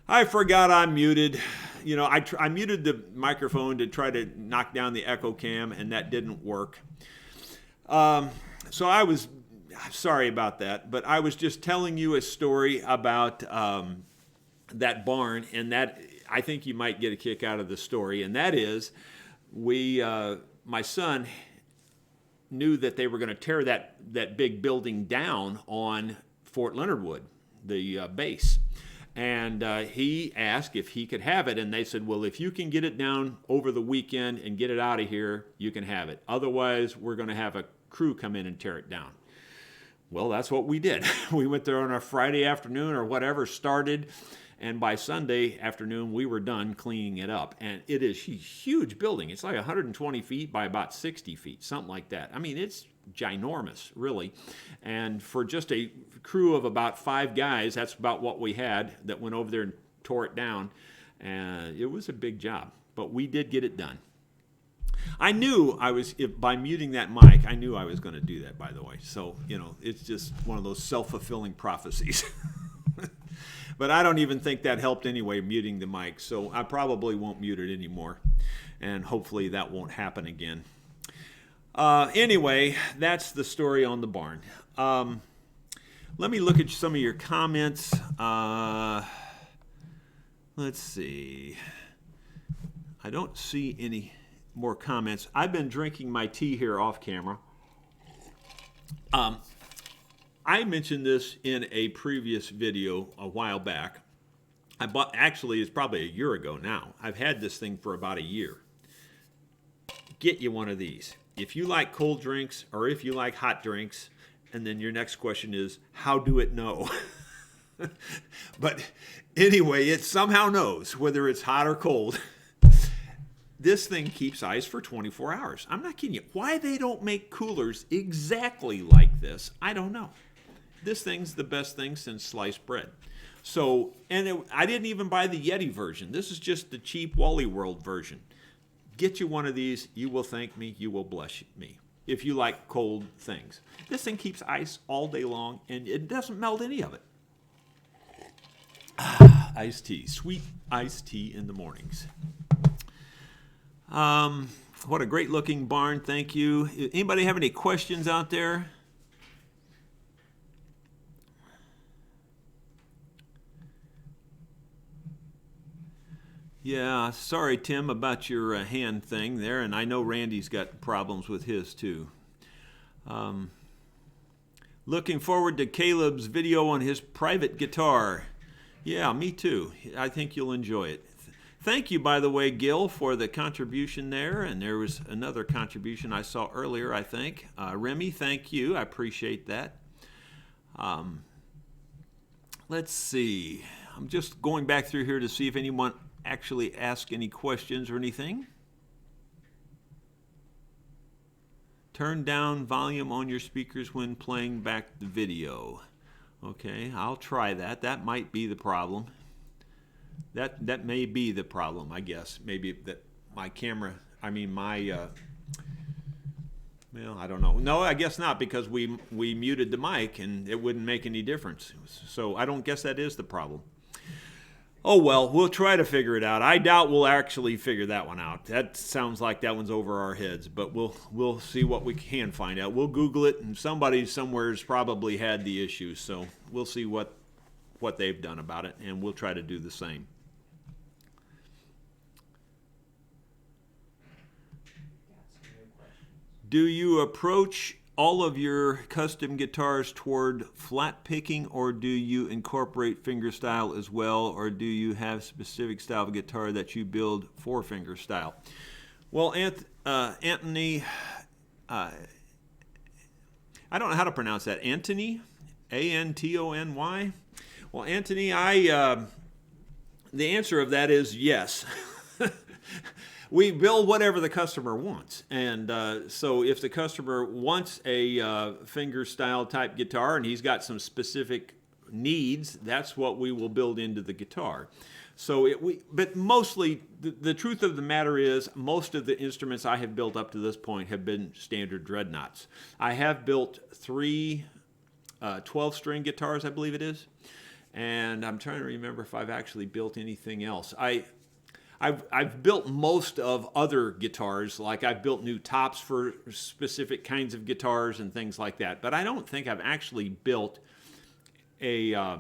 I forgot I'm muted. You know, I muted the microphone to try to knock down the echo cam, and that didn't work. So I was sorry about that, but I was just telling you a story about that barn, and that I think you might get a kick out of the story, and that is my son knew that they were going to tear that big building down on Fort Leonard Wood, the base. And he asked if he could have it, and they said, well, if you can get it down over the weekend and get it out of here, you can have it. Otherwise, we're going to have a crew come in and tear it down. Well, that's what we did. We went there on a Friday afternoon or whatever, started, and by Sunday afternoon, we were done cleaning it up. And it is a huge building. It's like 120 feet by about 60 feet, something like that. I mean, it's ginormous, really. And for just a crew of about 5 guys, that's about what we had that went over there and tore it down. And it was a big job, but we did get it done. I knew by muting that mic, I knew I was going to do that, by the way. So, you know, it's just one of those self-fulfilling prophecies. But I don't even think that helped anyway, muting the mic. So I probably won't mute it anymore. And hopefully that won't happen again. Anyway, that's the story on the barn. Let me look at some of your comments. Let's see. I don't see any more comments. I've been drinking my tea here off camera. I mentioned this in a previous video a while back. Actually, it's probably a year ago now. I've had this thing for about a year. Get you one of these. If you like cold drinks or if you like hot drinks, and then your next question is, how do it know? But anyway, it somehow knows whether it's hot or cold. This thing keeps ice for 24 hours. I'm not kidding you. Why they don't make coolers exactly like this, I don't know. This thing's the best thing since sliced bread. So, I didn't even buy the Yeti version. This is just the cheap Wally World version. Get you one of these. You will thank me. You will bless me. If you like cold things. This thing keeps ice all day long, and it doesn't melt any of it. Iced tea. Sweet iced tea in the mornings. What a great looking barn, thank you. Anybody have any questions out there? Yeah, sorry, Tim, about your hand thing there, and I know Randy's got problems with his too. Looking forward to Caleb's video on his private guitar. Yeah, me too. I think you'll enjoy it. Thank you, by the way, Gil, for the contribution there, and there was another contribution I saw earlier, I think. Remy, thank you. I appreciate that. Let's see. I'm just going back through here to see if anyone actually ask any questions or anything. Turn down volume on your speakers when playing back the video. Okay, I'll try that. That might be the problem. That may be the problem, I guess. Maybe that my camera, well, I don't know. No, I guess not, because we muted the mic and it wouldn't make any difference. So I don't guess that is the problem. Oh well, we'll try to figure it out. I doubt we'll actually figure that one out. That sounds like that one's over our heads, but we'll see what we can find out. We'll Google it, and somebody somewhere's probably had the issue, so we'll see what they've done about it, and we'll try to do the same. Do you approach all of your custom guitars toward flat picking, or do you incorporate fingerstyle as well, or do you have specific style of guitar that you build for fingerstyle? Well, Anthony, I don't know how to pronounce that. Anthony, A-N-T-O-N-Y. Well, Anthony, the answer of that is yes. We build whatever the customer wants, and so if the customer wants a finger-style type guitar and he's got some specific needs, that's what we will build into the guitar. So, but mostly, the truth of the matter is, most of the instruments I have built up to this point have been standard dreadnoughts. I have built 3 12-string guitars, I believe it is, and I'm trying to remember if I've actually built anything else. I've built most of other guitars, like I've built new tops for specific kinds of guitars and things like that, but I don't think I've actually built a,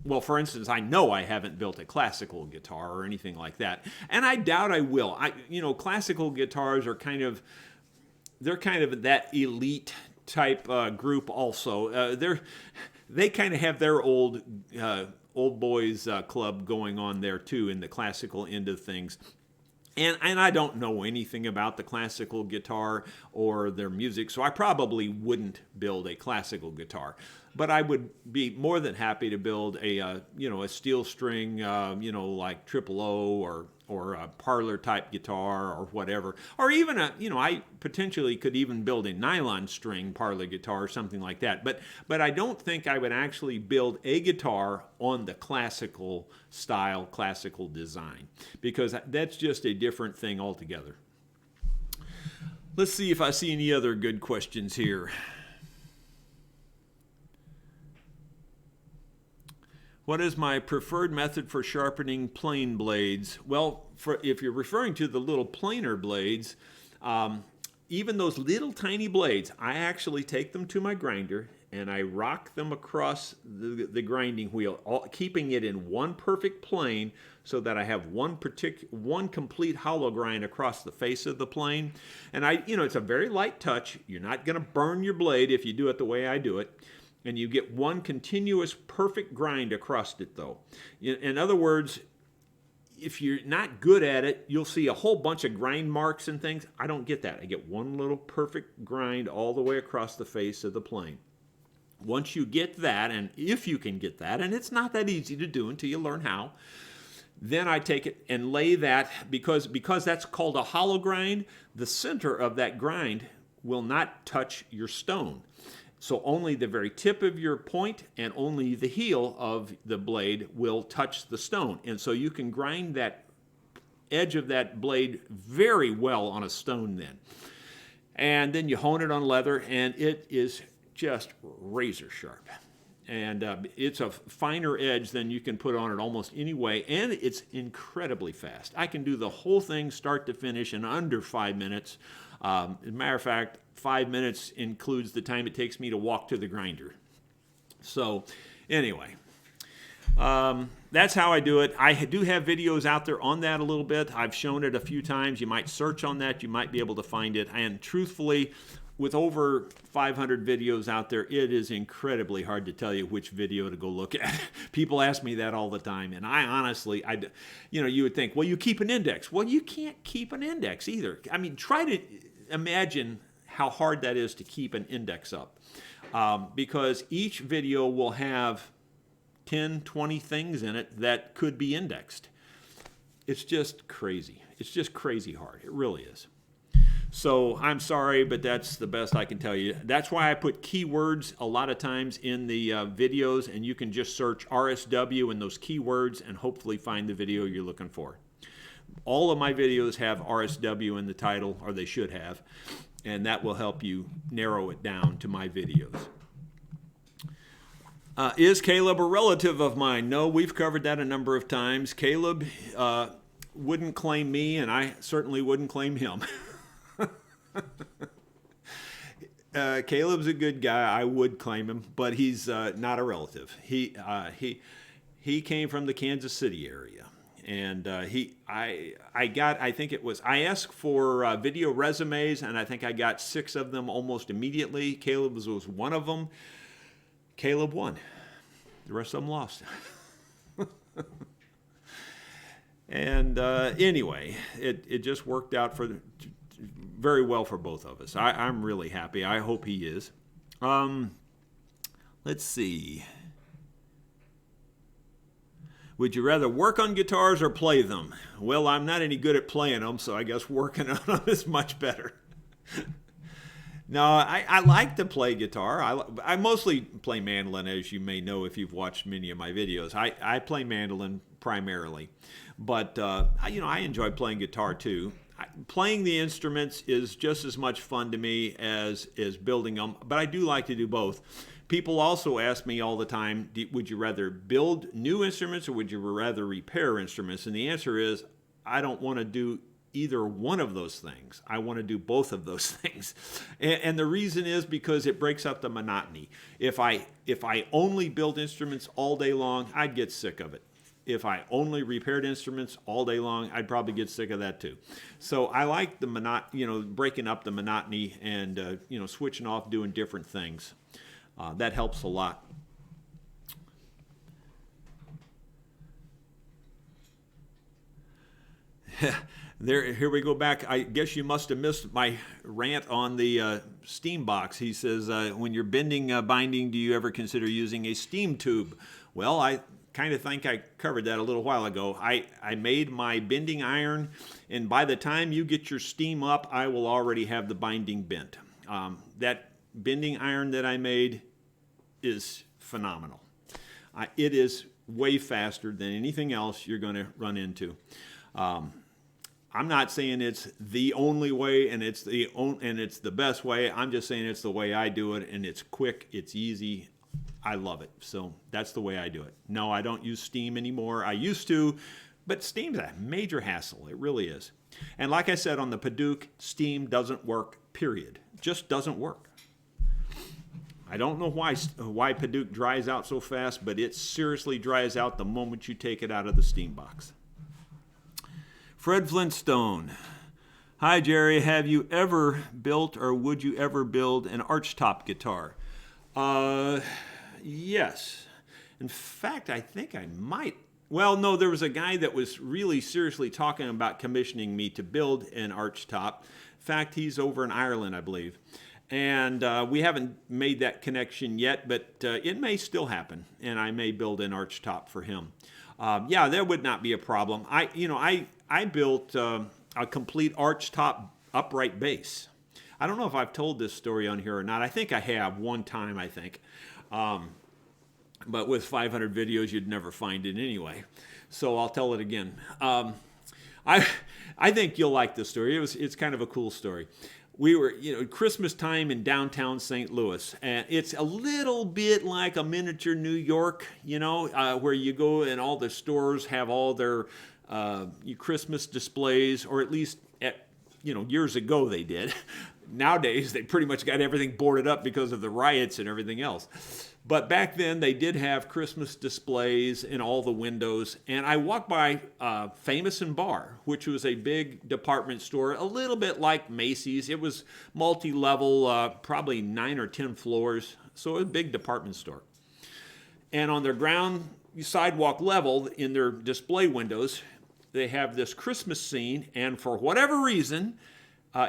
well, for instance, I know I haven't built a classical guitar or anything like that, and I doubt I will. Classical guitars are they're kind of that elite type group also. They kind of have their old boys club going on there too in the classical end of things. And I don't know anything about the classical guitar or their music, so I probably wouldn't build a classical guitar. But I would be more than happy to build a steel string, like triple O or a parlor type guitar or whatever, or even I potentially could even build a nylon string parlor guitar or something like that. But I don't think I would actually build a guitar on the classical style, classical design, because that's just a different thing altogether. Let's see if I see any other good questions here. What is my preferred method for sharpening plane blades? Well, if you're referring to the little planer blades, even those little tiny blades, I actually take them to my grinder and I rock them across the grinding wheel, keeping it in one perfect plane so that I have one complete hollow grind across the face of the plane. And it's a very light touch. You're not going to burn your blade if you do it the way I do it. And you get one continuous perfect grind across it, though. In other words, if you're not good at it, you'll see a whole bunch of grind marks and things. I don't get that. I get one little perfect grind all the way across the face of the plane. Once you get that, and if you can get that, and it's not that easy to do until you learn how, then I take it and lay that, because that's called a hollow grind, the center of that grind will not touch your stone. So only the very tip of your point and only the heel of the blade will touch the stone. And so you can grind that edge of that blade very well on a stone then. And then you hone it on leather, and it is just razor sharp. and it's a finer edge than you can put on it almost any way, and it's incredibly fast. I can do the whole thing start to finish in under 5 minutes. As a matter of fact, 5 minutes includes the time it takes me to walk to the grinder. So anyway, that's how I do it. I do have videos out there on that a little bit. I've shown it a few times. You might search on that. You might be able to find it. And truthfully, with over 500 videos out there, it is incredibly hard to tell you which video to go look at. People ask me that all the time. And I honestly, you would think, well, you keep an index. Well, you can't keep an index either. I mean, try to imagine how hard that is to keep an index up. Because each video will have 10, 20 things in it that could be indexed. It's just crazy. It's just crazy hard. It really is. So I'm sorry, but that's the best I can tell you. That's why I put keywords a lot of times in the videos, and you can just search RSW and those keywords and hopefully find the video you're looking for. All of my videos have RSW in the title, or they should have, and that will help you narrow it down to my videos. Is Caleb a relative of mine? No, we've covered that a number of times. Caleb wouldn't claim me, and I certainly wouldn't claim him. Caleb's a good guy. I would claim him, but he's not a relative. He came from the Kansas City area, and I asked for video resumes, and I think I got 6 of them almost immediately. Caleb's was one of them. Caleb won. The rest of them lost. And anyway, it just worked out very well for both of us. I'm really happy. I hope he is. Let's see. Would you rather work on guitars or play them? Well, I'm not any good at playing them, so I guess working on them is much better. No, I like to play guitar. I mostly play mandolin, as you may know if you've watched many of my videos. I play mandolin primarily, but I enjoy playing guitar too. Playing the instruments is just as much fun to me as building them, but I do like to do both. People also ask me all the time, would you rather build new instruments or would you rather repair instruments? And the answer is, I don't want to do either one of those things. I want to do both of those things. And the reason is because it breaks up the monotony. If I only build instruments all day long, I'd get sick of it. If I only repaired instruments all day long, I'd probably get sick of that too. So I like the breaking up the monotony and switching off, doing different things. That helps a lot. Here we go back. I guess you must have missed my rant on the steam box. He says, when you're bending binding, do you ever consider using a steam tube? Well, I kind of think I covered that a little while ago. I made my bending iron, and by the time you get your steam up, I will already have the binding bent. That bending iron that I made is phenomenal. It is way faster than anything else you're going to run into. I'm not saying it's the only way and it's the best way. I'm just saying it's the way I do it, and it's quick, it's easy. I love it. So that's the way I do it. No, I don't use steam anymore. I used to, but steam's a major hassle. It really is. And like I said on the Paduk, steam doesn't work, period. Just doesn't work. I don't know why Paduk dries out so fast, but it seriously dries out the moment you take it out of the steam box. Fred Flintstone. Hi, Jerry. Have you ever built or would you ever build an Archtop guitar? Yes. In fact, I think I might. Well, no, there was a guy that was really seriously talking about commissioning me to build an Archtop. In fact, he's over in Ireland, I believe. And we haven't made that connection yet, but it may still happen, and I may build an Archtop for him. Yeah, that would not be a problem. I built a complete Archtop upright bass. I don't know if I've told this story on here or not. I think I have one time, I think. But with 500 videos, you'd never find it anyway. So I'll tell it again. I think you'll like this story. It's kind of a cool story. we were, Christmas time in downtown St. Louis, and it's a little bit like a miniature New York, where you go and all the stores have all their Christmas displays, or at least years ago they did. Nowadays, they pretty much got everything boarded up because of the riots and everything else. But back then, they did have Christmas displays in all the windows. And I walked by Famous and Bar, which was a big department store, a little bit like Macy's. It was multi-level, probably 9 or 10 floors. So it was a big department store. And on their ground sidewalk level, in their display windows, they have this Christmas scene. And for whatever reason,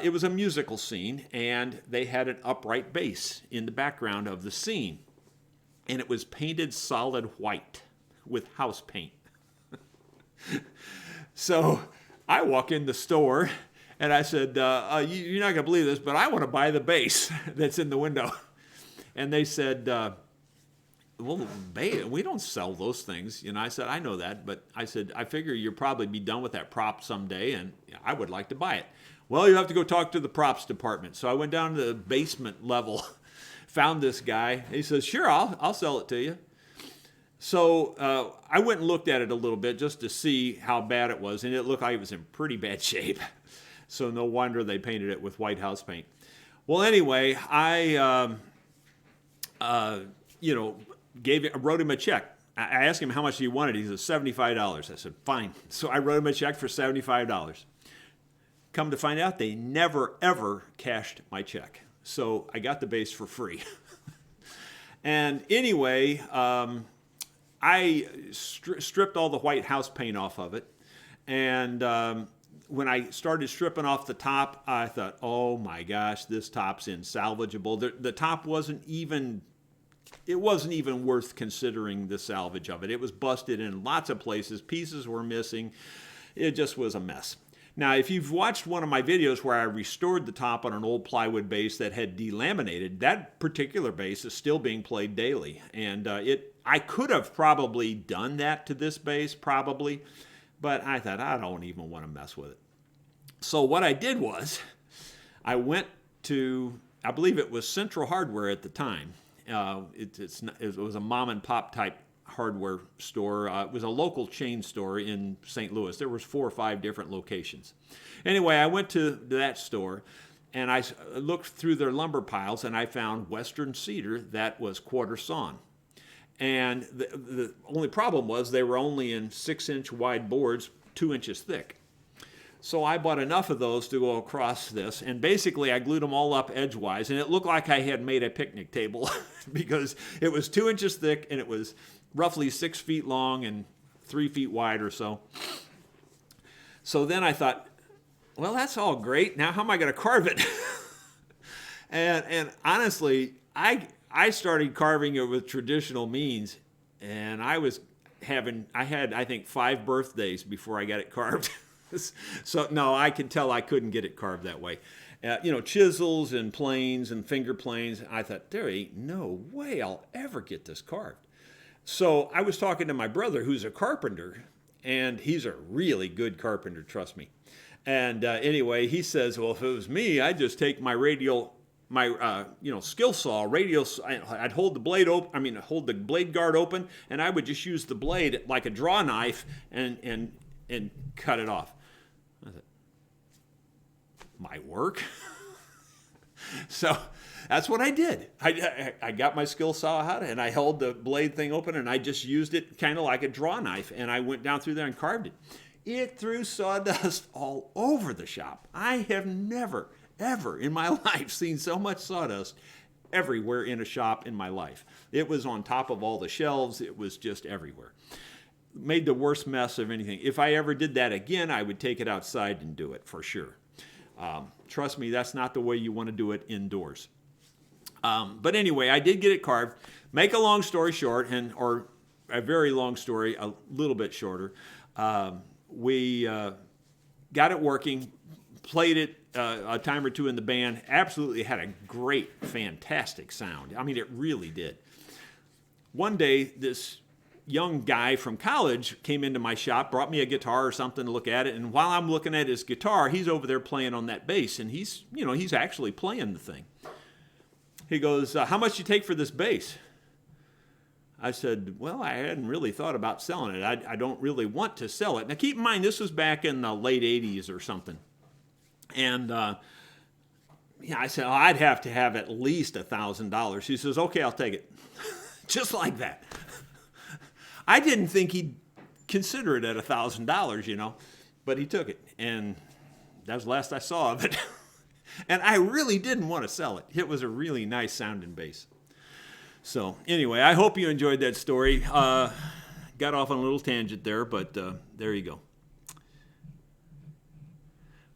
it was a musical scene, and they had an upright bass in the background of the scene. And it was painted solid white with house paint. So I walk in the store, and I said, you're not going to believe this, but I want to buy the bass that's in the window. And they said, well, we don't sell those things. I said, I know that, but I said, I figure you'll probably be done with that prop someday, and I would like to buy it. Well, you have to go talk to the props department. So I went down to the basement level, found this guy. He says, sure, I'll sell it to you. So I went and looked at it a little bit just to see how bad it was, and it looked like it was in pretty bad shape. So no wonder they painted it with white house paint. Well, anyway, I wrote him a check. I asked him how much he wanted. He said $75. I said, fine. So I wrote him a check for $75. Come to find out, they never, ever cashed my check. So I got the bass for free. And anyway, I stripped all the white house paint off of it. And when I started stripping off the top, I thought, oh my gosh, this top's insalvageable. The top wasn't even worth considering the salvage of it. It was busted in lots of places. Pieces were missing. It just was a mess. Now, if you've watched one of my videos where I restored the top on an old plywood bass that had delaminated, that particular bass is still being played daily. And I could have probably done that to this bass, probably, but I thought I don't even want to mess with it. So what I did was I went to, I believe it was Central Hardware at the time. It was a mom and pop type hardware store. It was a local chain store in St. Louis. There was 4 or 5 different locations. Anyway, I went to that store, and I looked through their lumber piles, and I found Western cedar that was quarter sawn. And the only problem was they were only in 6-inch wide boards, 2 inches thick. So I bought enough of those to go across this, and basically I glued them all up edgewise, and it looked like I had made a picnic table because it was 2 inches thick, and it was roughly 6 feet long and 3 feet wide or so. So then I thought, well, that's all great. Now how am I going to carve it? and honestly, I started carving it with traditional means, and I had, I think, 5 birthdays before I got it carved. So no, I could tell I couldn't get it carved that way. Chisels and planes and finger planes. I thought, there ain't no way I'll ever get this carved. So I was talking to my brother, who's a carpenter, and he's a really good carpenter, trust me. And anyway, he says, well, if it was me, I'd just take my skill saw, I'd hold the blade open, hold the blade guard open, and I would just use the blade like a draw knife and cut it off. I thought, my work? So that's what I did. I got my skill saw out, and I held the blade thing open, and I just used it kind of like a draw knife, and I went down through there and carved it. It threw sawdust all over the shop. I have never, ever in my life seen so much sawdust everywhere in a shop in my life. It was on top of all the shelves. It was just everywhere. Made the worst mess of anything. If I ever did that again, I would take it outside and do it for sure. Trust me, that's not the way you want to do it indoors. But anyway, I did get it carved. Make a long story short, or a very long story, a little bit shorter. We got it working, played it a time or two in the band. Absolutely had a great, fantastic sound. It really did. One day, this young guy from college came into my shop, brought me a guitar or something to look at it, and while I'm looking at his guitar, he's over there playing on that bass, and he's actually playing the thing. He goes, how much you take for this bass? I said, well, I hadn't really thought about selling it. I don't really want to sell it. Now, keep in mind, this was back in the late 80s or something. And I said, oh, I'd have to have at least $1,000. He says, okay, I'll take it. Just like that. I didn't think he'd consider it at $1,000, but he took it. And that was the last I saw of it. And I really didn't want to sell it. It was a really nice sounding bass. So anyway, I hope you enjoyed that story. Got off on a little tangent there, but there you go.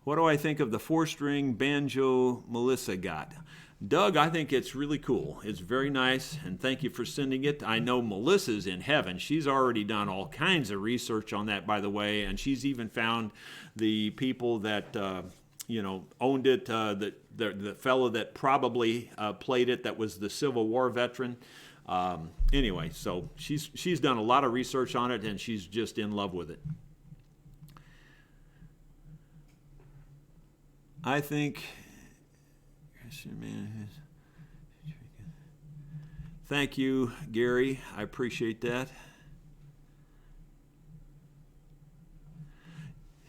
What do I think of the 4-string banjo Melissa got? Doug, I think it's really cool. It's very nice, and thank you for sending it. I know Melissa's in heaven. She's already done all kinds of research on that, by the way, and she's even found the people that owned it, the fellow that probably played it, that was the Civil War veteran. Anyway, so she's done a lot of research on it, and she's just in love with it. I think, thank you, Gary. I appreciate that.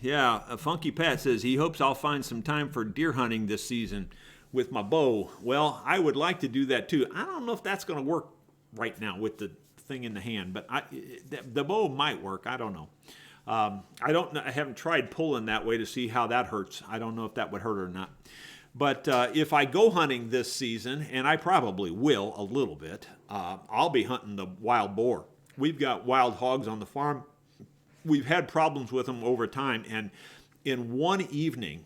Yeah, Funky Pat says he hopes I'll find some time for deer hunting this season with my bow. Well, I would like to do that too. I don't know if that's going to work right now with the thing in the hand, but the bow might work. I don't know. I haven't tried pulling that way to see how that hurts. I don't know if that would hurt or not. But if I go hunting this season, and I probably will a little bit, I'll be hunting the wild boar. We've got wild hogs on the farm. We've had problems with them over time, and in one evening,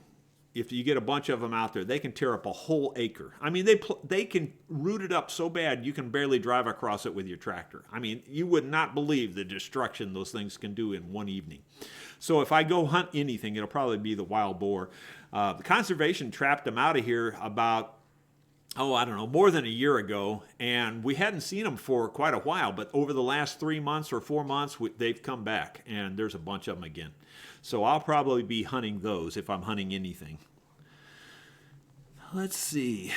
if you get a bunch of them out there, they can tear up a whole acre. I mean, they can root it up so bad you can barely drive across it with your tractor. I mean, you would not believe the destruction those things can do in one evening. So if I go hunt anything, it'll probably be the wild boar. The conservation trapped them out of here about, more than a year ago, and we hadn't seen them for quite a while, but over the last 3 months or 4 months, they've come back, and there's a bunch of them again. So I'll probably be hunting those if I'm hunting anything. Let's see.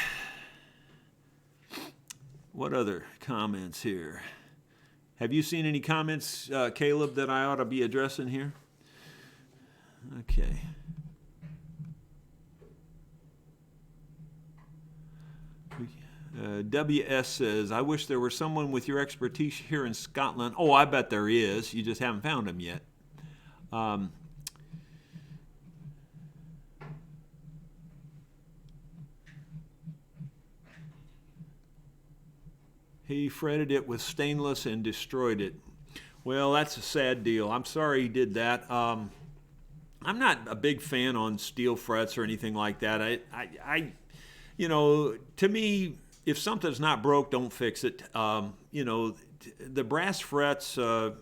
What other comments here? Have you seen any comments, Caleb, that I ought to be addressing here? Okay. WS says, I wish there were someone with your expertise here in Scotland. Oh, I bet there is. You just haven't found them yet. He fretted it with stainless and destroyed it. Well, that's a sad deal. I'm sorry he did that. I'm not a big fan on steel frets or anything like that. To me, if something's not broke, don't fix it. The brass frets, the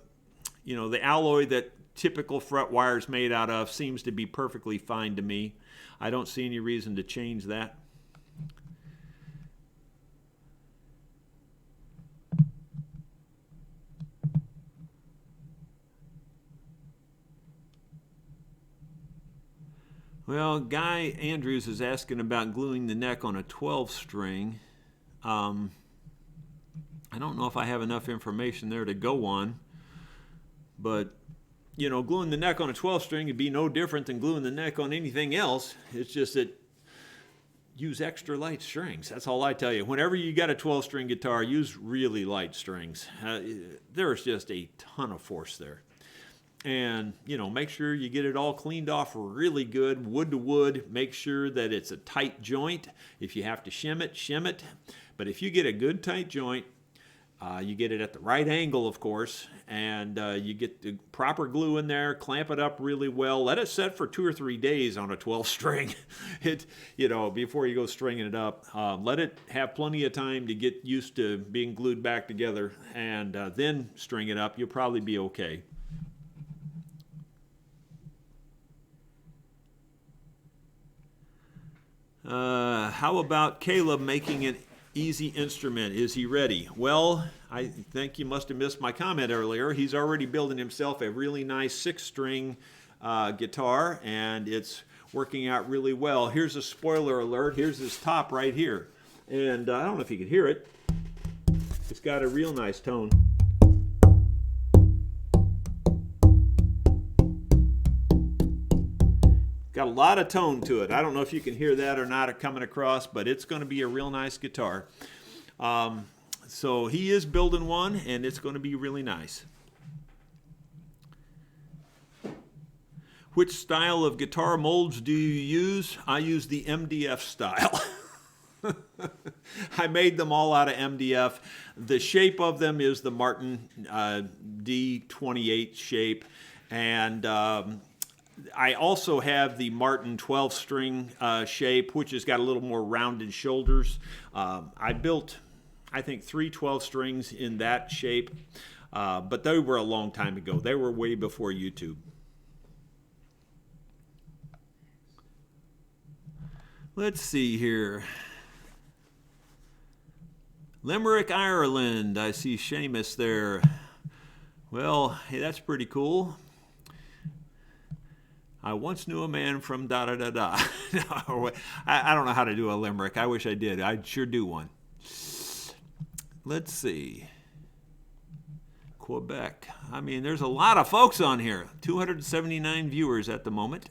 alloy that typical fret wire is made out of seems to be perfectly fine to me. I don't see any reason to change that. Well, Guy Andrews is asking about gluing the neck on a 12-string. I don't know if I have enough information there to go on, but, gluing the neck on a 12-string would be no different than gluing the neck on anything else. It's just that use extra light strings. That's all I tell you. Whenever you got a 12-string guitar, use really light strings. There's just a ton of force there. And, make sure you get it all cleaned off really good, wood to wood. Make sure that it's a tight joint. If you have to shim it. But if you get a good tight joint, you get it at the right angle, of course, and you get the proper glue in there, clamp it up really well. Let it set for 2 or 3 days on a 12-string, before you go stringing it up. Let it have plenty of time to get used to being glued back together, and then string it up. You'll probably be okay. How about Caleb making easy instrument. Is he ready? Well, I think you must have missed my comment earlier. He's already building himself a really nice 6-string guitar, and it's working out really well. Here's a spoiler alert. Here's his top right here. And I don't know if you can hear it. It's got a real nice tone. Got a lot of tone to it. I don't know if you can hear that or not coming across, but it's going to be a real nice guitar. So he is building one, and it's going to be really nice. Which style of guitar molds do you use? I use the MDF style. I made them all out of MDF. The shape of them is the Martin D28 shape, and I also have the Martin 12-string shape, which has got a little more rounded shoulders. I built, I think, 3 12 strings in that shape, but they were a long time ago. They were way before YouTube. Let's see here. Limerick, Ireland. I see Seamus there. Well, hey, that's pretty cool. I once knew a man from da-da-da-da. I don't know how to do a limerick. I wish I did. I'd sure do one. Let's see. Quebec. I mean, there's a lot of folks on here. 279 viewers at the moment.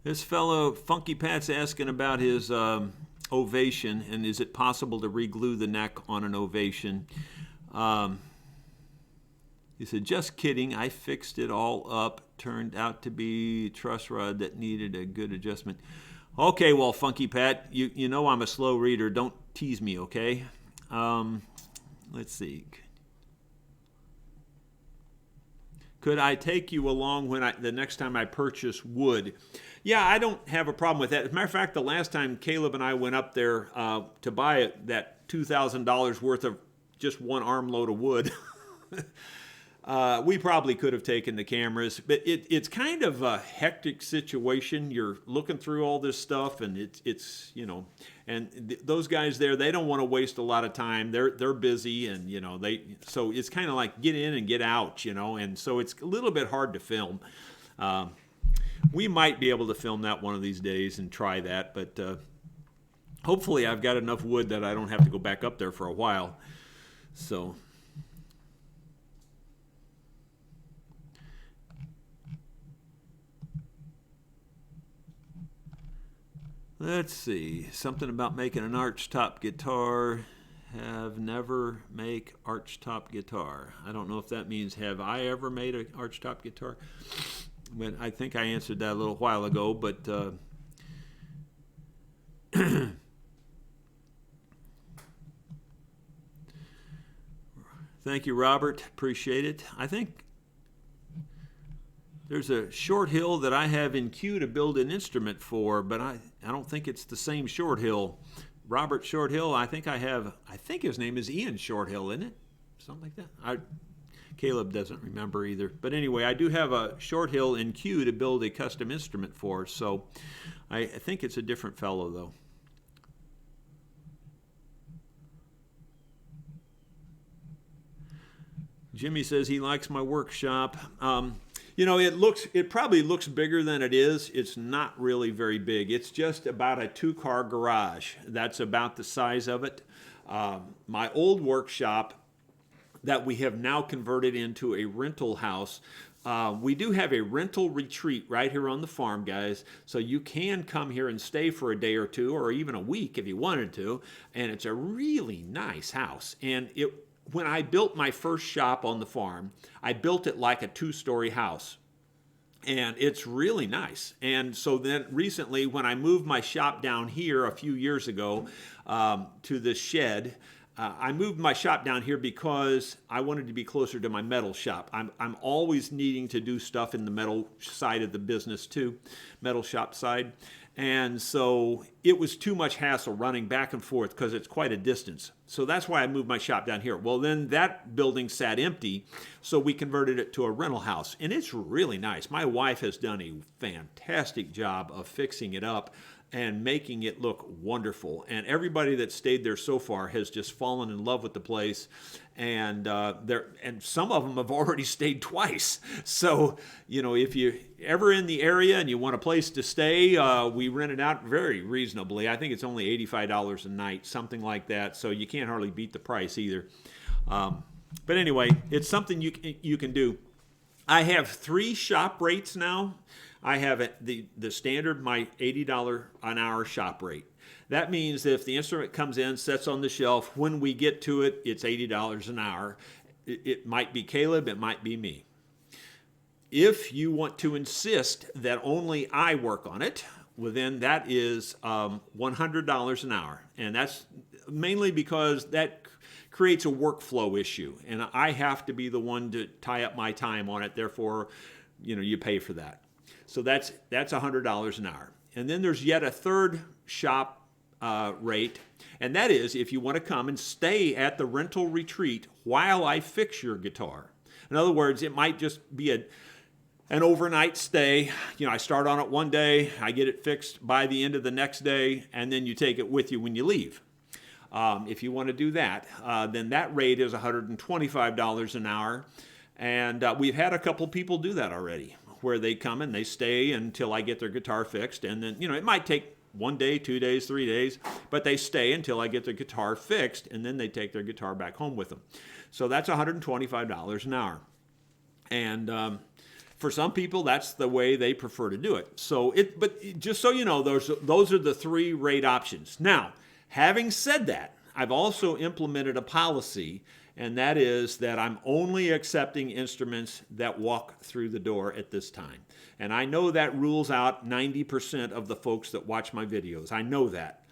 This fellow, Funky Pat's, asking about his ovation, and is it possible to re-glue the neck on an ovation? He said, just kidding, I fixed it all up. Turned out to be truss rod that needed a good adjustment. Okay, well, Funky Pat, you know I'm a slow reader. Don't tease me, okay? Let's see. Could I take you along when the next time I purchase wood? Yeah, I don't have a problem with that. As a matter of fact, the last time Caleb and I went up there to buy that $2,000 worth of just one armload of wood, we probably could have taken the cameras. But it's kind of a hectic situation. You're looking through all this stuff, and it's you know, and those guys there, they don't want to waste a lot of time. They're busy, and you know so it's kind of like get in and get out, you know, and so it's a little bit hard to film. We might be able to film that one of these days and try that, but hopefully I've got enough wood that I don't have to go back up there for a while. So let's see, something about making an Archtop guitar. Have never make Archtop guitar. I don't know if that means have I ever made an Archtop guitar. But I think I answered that a little while ago, but thank you, Robert. Appreciate it. I think there's a short hill that I have in queue to build an instrument for, but I don't think it's the same short hill. Robert Shorthill, I think his name is Ian Shorthill, isn't it? Something like that. Caleb doesn't remember either. But anyway, I do have a Shorthill in queue to build a custom instrument for, so I think it's a different fellow, though. Jimmy says he likes my workshop. You know, it probably looks bigger than it is. It's not really very big. It's just about a 2-car garage. That's about the size of it. My old workshop that we have now converted into a rental house. We do have a rental retreat right here on the farm, guys. So you can come here and stay for a day or two or even a week if you wanted to. And it's a really nice house. And when I built my first shop on the farm, I built it like a 2-story house. And it's really nice. And so then recently, when I moved my shop down here a few years ago to this shed, I moved my shop down here because I wanted to be closer to my metal shop. I'm always needing to do stuff in the metal side of the business too, metal shop side. And so it was too much hassle running back and forth because it's quite a distance. So that's why I moved my shop down here. Well, then that building sat empty, so we converted it to a rental house. And it's really nice. My wife has done a fantastic job of fixing it up and making it look wonderful. And everybody that stayed there so far has just fallen in love with the place. And some of them have already stayed twice. So, you know, if you're ever in the area and you want a place to stay, we rent it out very reasonably. I think it's only $85 a night, something like that. So you can't hardly beat the price either. But anyway, it's something you can do. I have 3 shop rates now. I have the standard, my $80 an hour shop rate. That means if the instrument comes in, sits on the shelf, when we get to it, it's $80 an hour. It might be Caleb, it might be me. If you want to insist that only I work on it, well then that is $100 an hour. And that's mainly because that creates a workflow issue. And I have to be the one to tie up my time on it. Therefore, you know, you pay for that. So that's $100 an hour. And then there's yet a third shop rate, and that is if you want to come and stay at the rental retreat while I fix your guitar. In other words, it might just be an overnight stay. You know, I start on it one day, I get it fixed by the end of the next day, and then you take it with you when you leave. If you want to do that, then that rate is $125 an hour. And we've had a couple people do that already, where they come and they stay until I get their guitar fixed. And then, you know, it might take 1 day, 2 days, 3 days, but they stay until I get their guitar fixed, and then they take their guitar back home with them. So that's $125 an hour. And for some people, that's the way they prefer to do it. So but just so you know, those are the 3 rate options. Now, having said that, I've also implemented a policy, and that is that I'm only accepting instruments that walk through the door at this time. And I know that rules out 90% of the folks that watch my videos. I know that.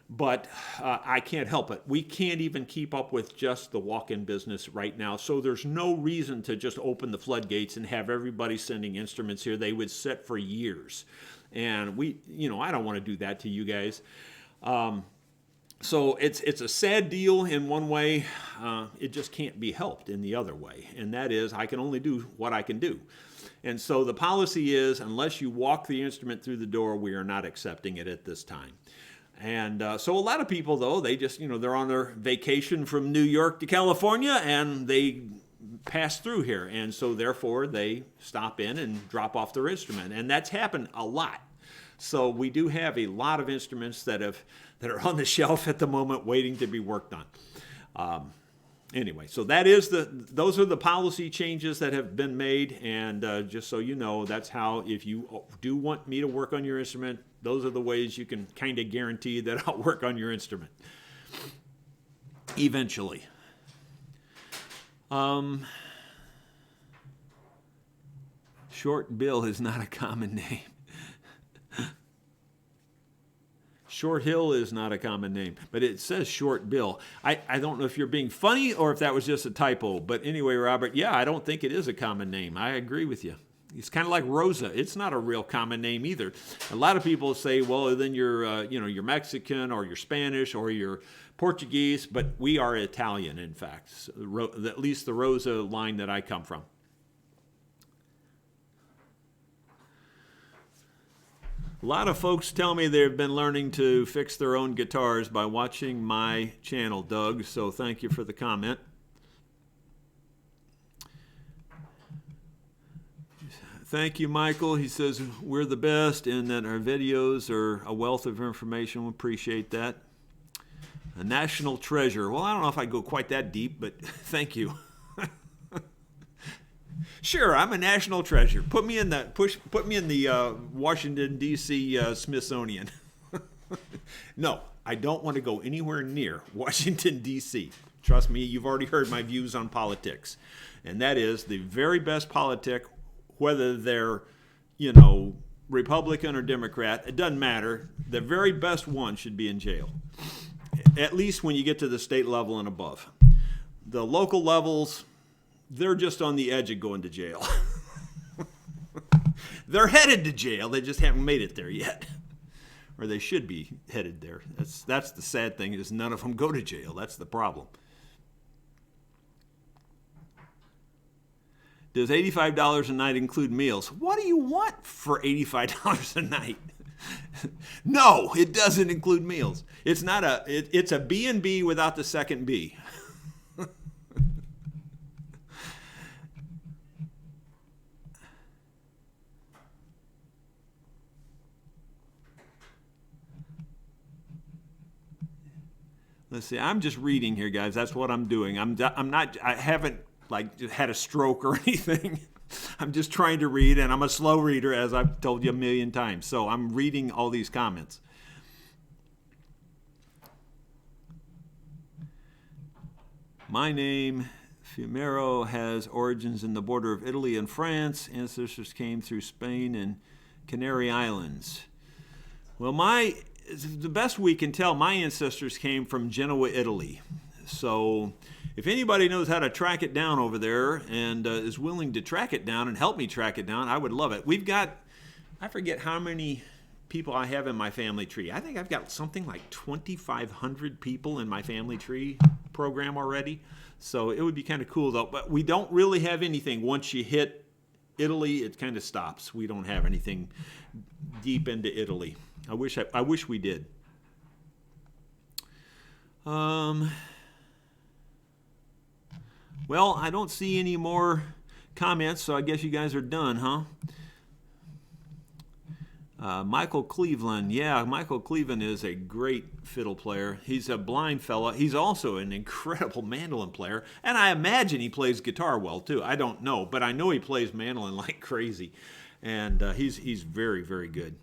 But I can't help it. We can't even keep up with just the walk-in business right now. So there's no reason to just open the floodgates and have everybody sending instruments here. They would sit for years. And I don't want to do that to you guys. So it's a sad deal in one way. It just can't be helped in the other way. And that is, I can only do what I can do. And so the policy is, unless you walk the instrument through the door, we are not accepting it at this time. And so a lot of people, though, they just, they're on their vacation from New York to California, and they pass through here. And so therefore, they stop in and drop off their instrument. And that's happened a lot. So we do have a lot of instruments that are on the shelf at the moment waiting to be worked on. Anyway, so those are the policy changes that have been made, and just so you know, that's how, if you do want me to work on your instrument, those are the ways you can kind of guarantee that I'll work on your instrument eventually. Short bill is not a common name. Short Hill is not a common name, but it says Short Bill. I don't know if you're being funny or if that was just a typo. But anyway, Robert, yeah, I don't think it is a common name. I agree with you. It's kind of like Rosa. It's not a real common name either. A lot of people say, well, then you're Mexican or you're Spanish or you're Portuguese, but we are Italian, in fact. So, at least the Rosa line that I come from. A lot of folks tell me they've been learning to fix their own guitars by watching my channel, Doug, so thank you for the comment. Thank you, Michael. He says we're the best and that our videos are a wealth of information. We appreciate that. A national treasure. Well, I don't know if I go quite that deep, but thank you. Sure, I'm a national treasure. Put me in the Washington D.C. Smithsonian. No, I don't want to go anywhere near Washington D.C. Trust me, you've already heard my views on politics, and that is the very best politic, whether they're Republican or Democrat, it doesn't matter. The very best one should be in jail, at least when you get to the state level and above. The local levels, they're just on the edge of going to jail. They're headed to jail. They just haven't made it there yet. or they should be headed there. That's the sad thing, is none of them go to jail. That's the problem. Does $85 a night include meals? What do you want for $85 a night? No, it doesn't include meals. It's not it's a B&B without the second B. Let's see. I'm just reading here, guys. That's what I'm doing. I haven't like had a stroke or anything. I'm just trying to read, and I'm a slow reader, as I've told you a million times. So I'm reading all these comments. My name, Fumero, has origins in the border of Italy and France. Ancestors came through Spain and Canary Islands. Well, the best we can tell, my ancestors came from Genoa, Italy. So if anybody knows how to track it down over there and is willing to track it down and help me track it down, I would love it. We've got, I forget how many people I have in my family tree. I think I've got something like 2,500 people in my family tree program already. So it would be kind of cool though. But we don't really have anything. Once you hit Italy, it kind of stops. We don't have anything deep into Italy. I wish we did. Well, I don't see any more comments, so I guess you guys are done, huh? Michael Cleveland. Yeah, Michael Cleveland is a great fiddle player. He's a blind fella. He's also an incredible mandolin player, and I imagine he plays guitar well, too. I don't know, but I know he plays mandolin like crazy, and he's very, very good.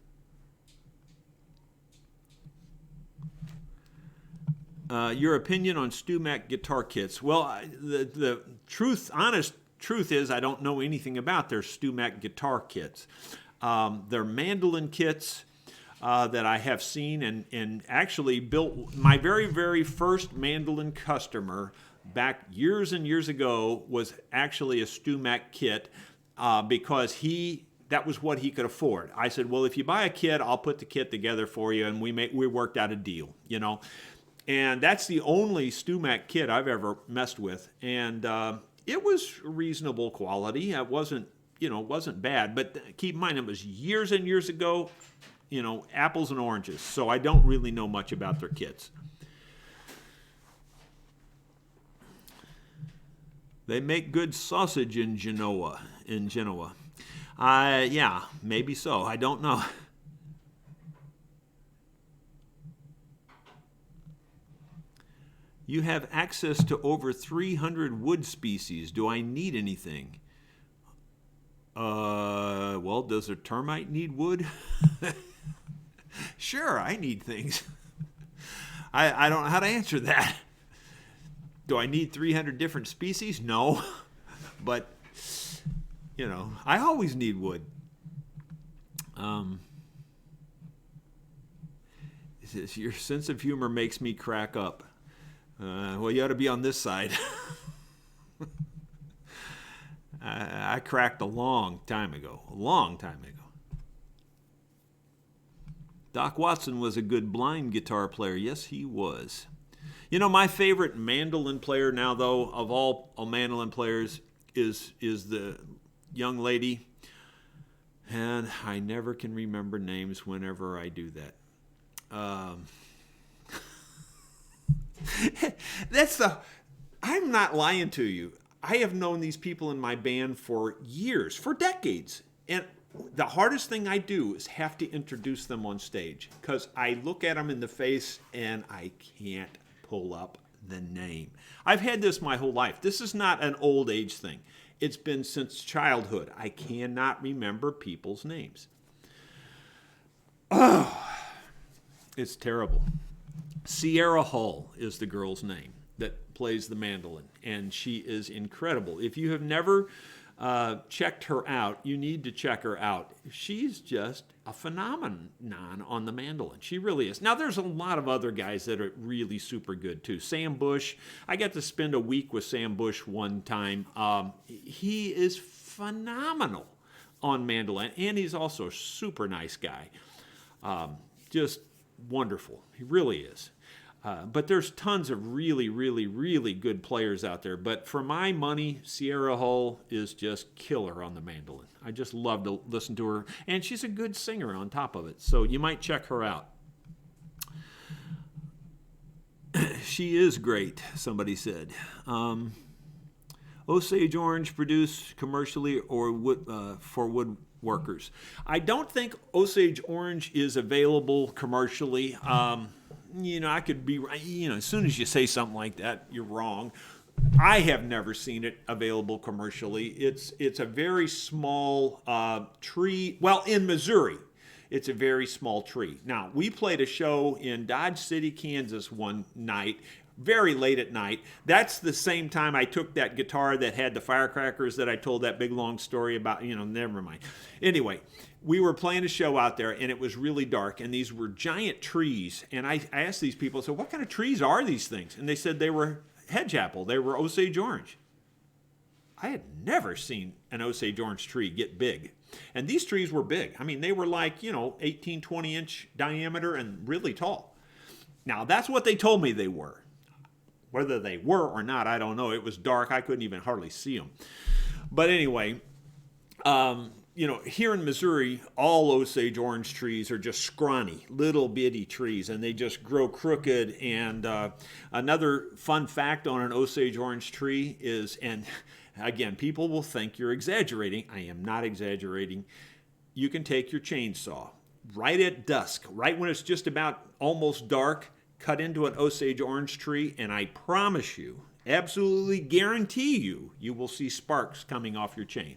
Your opinion on StewMac guitar kits? Well, the honest truth is I don't know anything about their StewMac guitar kits. They're mandolin kits that I have seen and actually built. My very, very first mandolin customer back years and years ago was actually a StewMac kit because that was what he could afford. I said, well, if you buy a kit, I'll put the kit together for you, and we worked out a deal, you know. And that's the only StewMac kit I've ever messed with. And it was reasonable quality. It wasn't bad. But keep in mind, it was years and years ago, apples and oranges. So I don't really know much about their kits. They make good sausage in Genoa. Yeah, maybe so. I don't know. You have access to over 300 wood species. Do I need anything? Well, does a termite need wood? Sure, I need things. I don't know how to answer that. Do I need 300 different species? No. But, I always need wood. Your sense of humor makes me crack up. Well, you ought to be on this side. I cracked a long time ago. Doc Watson was a good blind guitar player. Yes, he was. My favorite mandolin player now, though, of all mandolin players is the young lady. And I never can remember names whenever I do that. I'm not lying to you. I have known these people in my band for years, for decades. And the hardest thing I do is have to introduce them on stage because I look at them in the face and I can't pull up the name. I've had this my whole life. This is not an old age thing. It's been since childhood. I cannot remember people's names. Oh, it's terrible. Sierra Hull is the girl's name that plays the mandolin, and she is incredible. If you have never checked her out, you need to check her out. She's just a phenomenon on the mandolin. She really is. Now, there's a lot of other guys that are really super good, too. Sam Bush, I got to spend a week with Sam Bush one time. He is phenomenal on mandolin, and he's also a super nice guy. just wonderful. He really is. But there's tons of really, really, really good players out there. But for my money, Sierra Hull is just killer on the mandolin. I just love to listen to her. And she's a good singer on top of it. So you might check her out. She is great, somebody said. Osage Orange produced commercially or for woodworkers. I don't think Osage Orange is available commercially. I could be, as soon as you say something like that, you're wrong. I have never seen it available commercially. It's a very small tree. Well, in Missouri, it's a very small tree. Now, we played a show in Dodge City, Kansas one night, very late at night. That's the same time I took that guitar that had the firecrackers that I told that big long story about, never mind. Anyway, we were playing a show out there, and it was really dark, and these were giant trees. And I asked these people, so what kind of trees are these things? And they said they were hedge apple. They were Osage Orange. I had never seen an Osage Orange tree get big. And these trees were big. I mean, they were like, 18, 20-inch diameter and really tall. Now, that's what they told me they were. Whether they were or not, I don't know. It was dark. I couldn't even hardly see them. But anyway, here in Missouri, all Osage Orange trees are just scrawny, little bitty trees, and they just grow crooked. And another fun fact on an Osage Orange tree is, and again, people will think you're exaggerating. I am not exaggerating. You can take your chainsaw right at dusk, right when it's just about almost dark, cut into an Osage Orange tree, and I promise you, absolutely guarantee you, you will see sparks coming off your chain.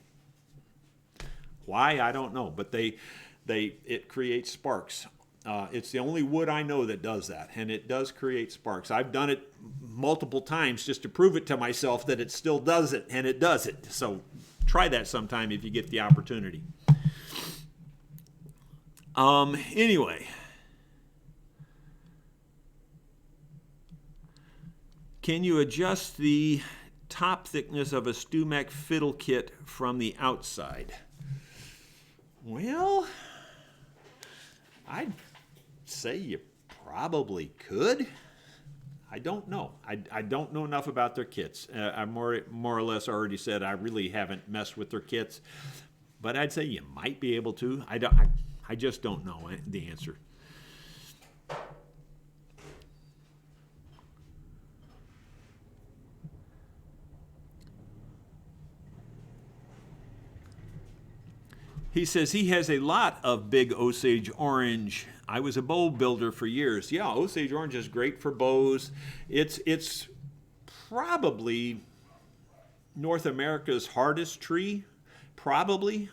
Why? I don't know, but it creates sparks. It's the only wood I know that does that, and it does create sparks. I've done it multiple times just to prove it to myself that it still does it, and it does it. So try that sometime if you get the opportunity. Anyway. Can you adjust the top thickness of a StewMac fiddle kit from the outside? Well, I'd say you probably could. I don't know. I don't know enough about their kits. I more or less already said I really haven't messed with their kits, but I'd say you might be able to. I just don't know the answer. He says he has a lot of big Osage Orange. I was a bow builder for years. Yeah, Osage Orange is great for bows. It's probably North America's hardest tree, probably.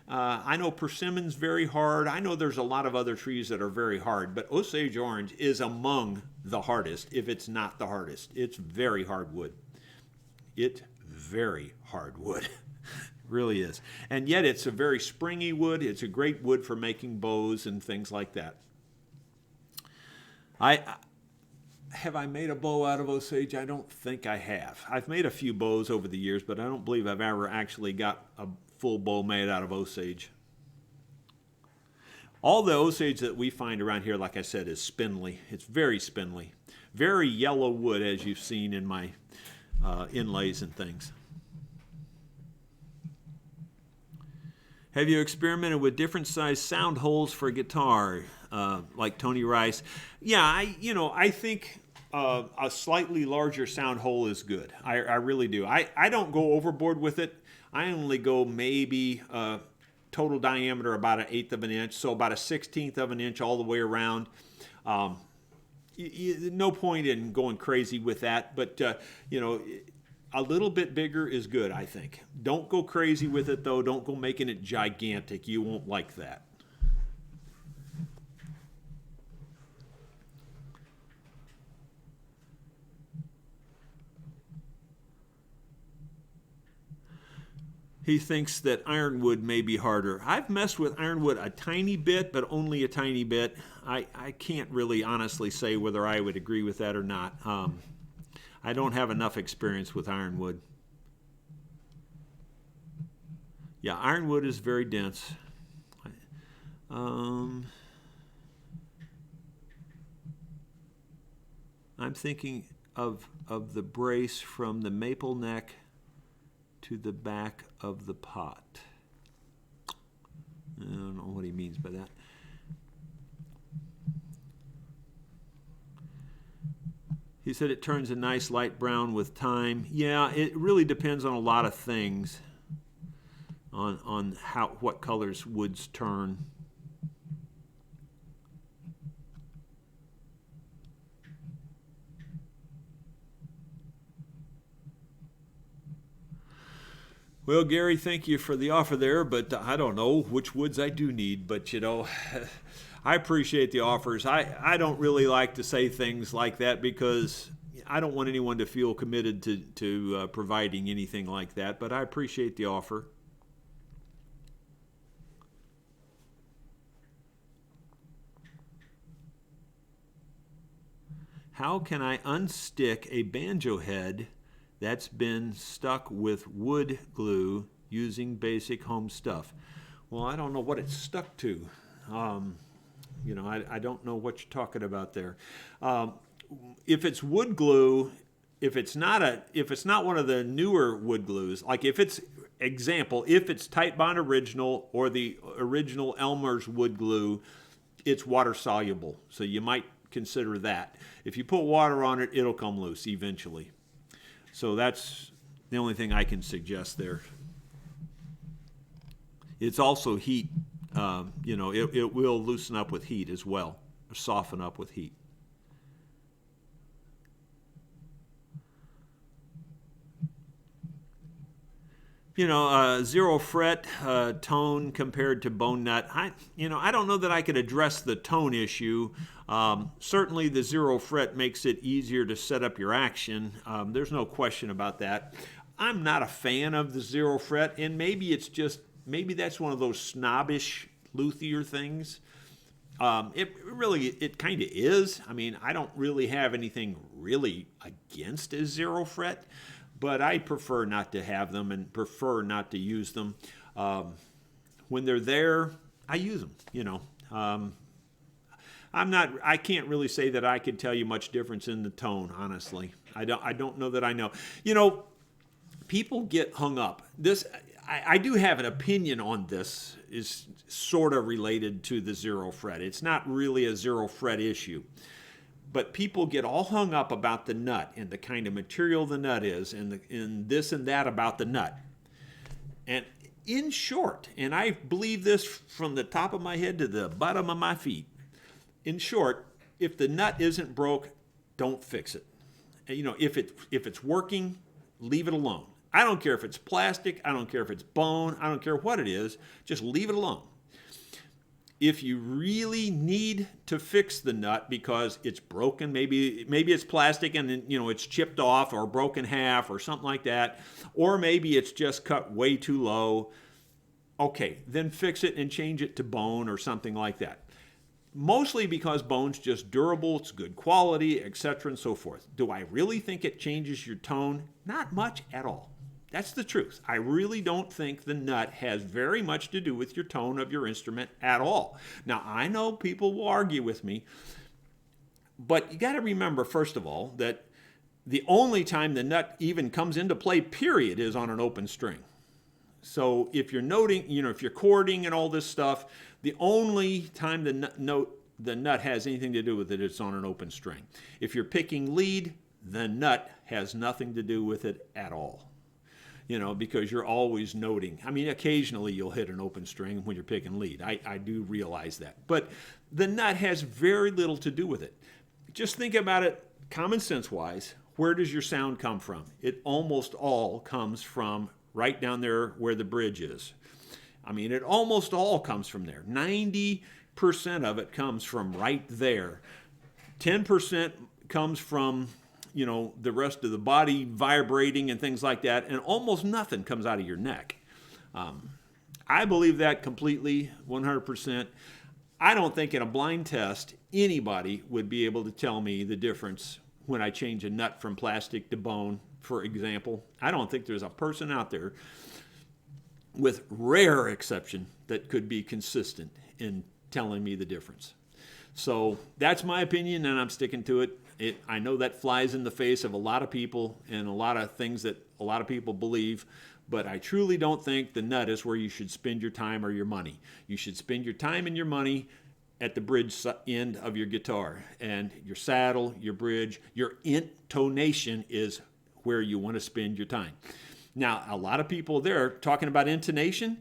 I know persimmon's very hard. I know there's a lot of other trees that are very hard, but Osage Orange is among the hardest, if it's not the hardest. It's very hard wood. It's very hard wood. Really is. And yet it's a very springy wood. It's a great wood for making bows and things like that. Have I made a bow out of Osage? I don't think I have. I've made a few bows over the years, but I don't believe I've ever actually got a full bow made out of Osage. All the Osage that we find around here, like I said, is spindly. It's very spindly. Very yellow wood, as you've seen in my inlays and things. Have you experimented with different size sound holes for guitar, like Tony Rice? Yeah, I think a slightly larger sound hole is good. I really do. I don't go overboard with it. I only go maybe total diameter about 1/8 of an inch, so about 1/16 of an inch all the way around. No point in going crazy with that, but a little bit bigger is good, I think. Don't go crazy with it, though. Don't go making it gigantic. You won't like that. He thinks that ironwood may be harder. I've messed with ironwood a tiny bit, but only a tiny bit. I can't really honestly say whether I would agree with that or not. I don't have enough experience with ironwood. Yeah, ironwood is very dense. I'm thinking of the brace from the maple neck to the back of the pot. I don't know what he means by that. He said it turns a nice light brown with time. Yeah, it really depends on a lot of things, on what colors woods turn. Well, Gary, thank you for the offer there, but I don't know which woods I do need. But, you know, I appreciate the offers. I don't really like to say things like that because I don't want anyone to feel committed to providing anything like that, but I appreciate the offer. How can I unstick a banjo head that's been stuck with wood glue using basic home stuff? Well, I don't know what it's stuck to. You know, I don't know what you're talking about there. If it's wood glue, if it's not one of the newer wood glues, like if it's Tite Bond Original or the original Elmer's wood glue, it's water soluble. So you might consider that. If you put water on it, it'll come loose eventually. So that's the only thing I can suggest there. It's also heat. You know, it will loosen up with heat as well, or soften up with heat. You know, zero fret tone compared to bone nut. I don't know that I could address the tone issue. Certainly the zero fret makes it easier to set up your action. There's no question about that. I'm not a fan of the zero fret, and maybe that's one of those snobbish luthier things. It kind of is. I mean, I don't really have anything really against a zero fret, but I prefer not to have them and prefer not to use them. When they're there, I use them, you know. I can't really say that I could tell you much difference in the tone, honestly. I don't know that I know. You know, people get hung up. I do have an opinion on this, is sort of related to the zero fret. It's not really a zero fret issue. But people get all hung up about the nut and the kind of material the nut is and this and that about the nut. And in short, and I believe this from the top of my head to the bottom of my feet, in short, if the nut isn't broke, don't fix it. You know, if it's working, leave it alone. I don't care if it's plastic, I don't care if it's bone, I don't care what it is, just leave it alone. If you really need to fix the nut because it's broken, maybe it's plastic and it's chipped off or broken half or something like that, or maybe it's just cut way too low, okay, then fix it and change it to bone or something like that. Mostly because bone's just durable, it's good quality, etc. and so forth. Do I really think it changes your tone? Not much at all. That's the truth. I really don't think the nut has very much to do with your tone of your instrument at all. Now, I know people will argue with me, but you got to remember, first of all, that the only time the nut even comes into play, period, is on an open string. So if you're noting, if you're chording and all this stuff, the only time the nut has anything to do with it, it's on an open string. If you're picking lead, the nut has nothing to do with it at all. Because you're always noting. I mean, occasionally you'll hit an open string when you're picking lead. I do realize that. But the nut has very little to do with it. Just think about it common sense-wise. Where does your sound come from? It almost all comes from right down there where the bridge is. I mean, it almost all comes from there. 90% of it comes from right there. 10% comes from the rest of the body vibrating and things like that, and almost nothing comes out of your neck. I believe that completely, 100%. I don't think in a blind test, anybody would be able to tell me the difference when I change a nut from plastic to bone, for example. I don't think there's a person out there, with rare exception, that could be consistent in telling me the difference. So that's my opinion, and I'm sticking to it. I know that flies in the face of a lot of people and a lot of things that a lot of people believe, but I truly don't think the nut is where you should spend your time or your money. You should spend your time and your money at the bridge end of your guitar, and your saddle, your bridge, your intonation is where you want to spend your time. Now, a lot of people there talking about intonation,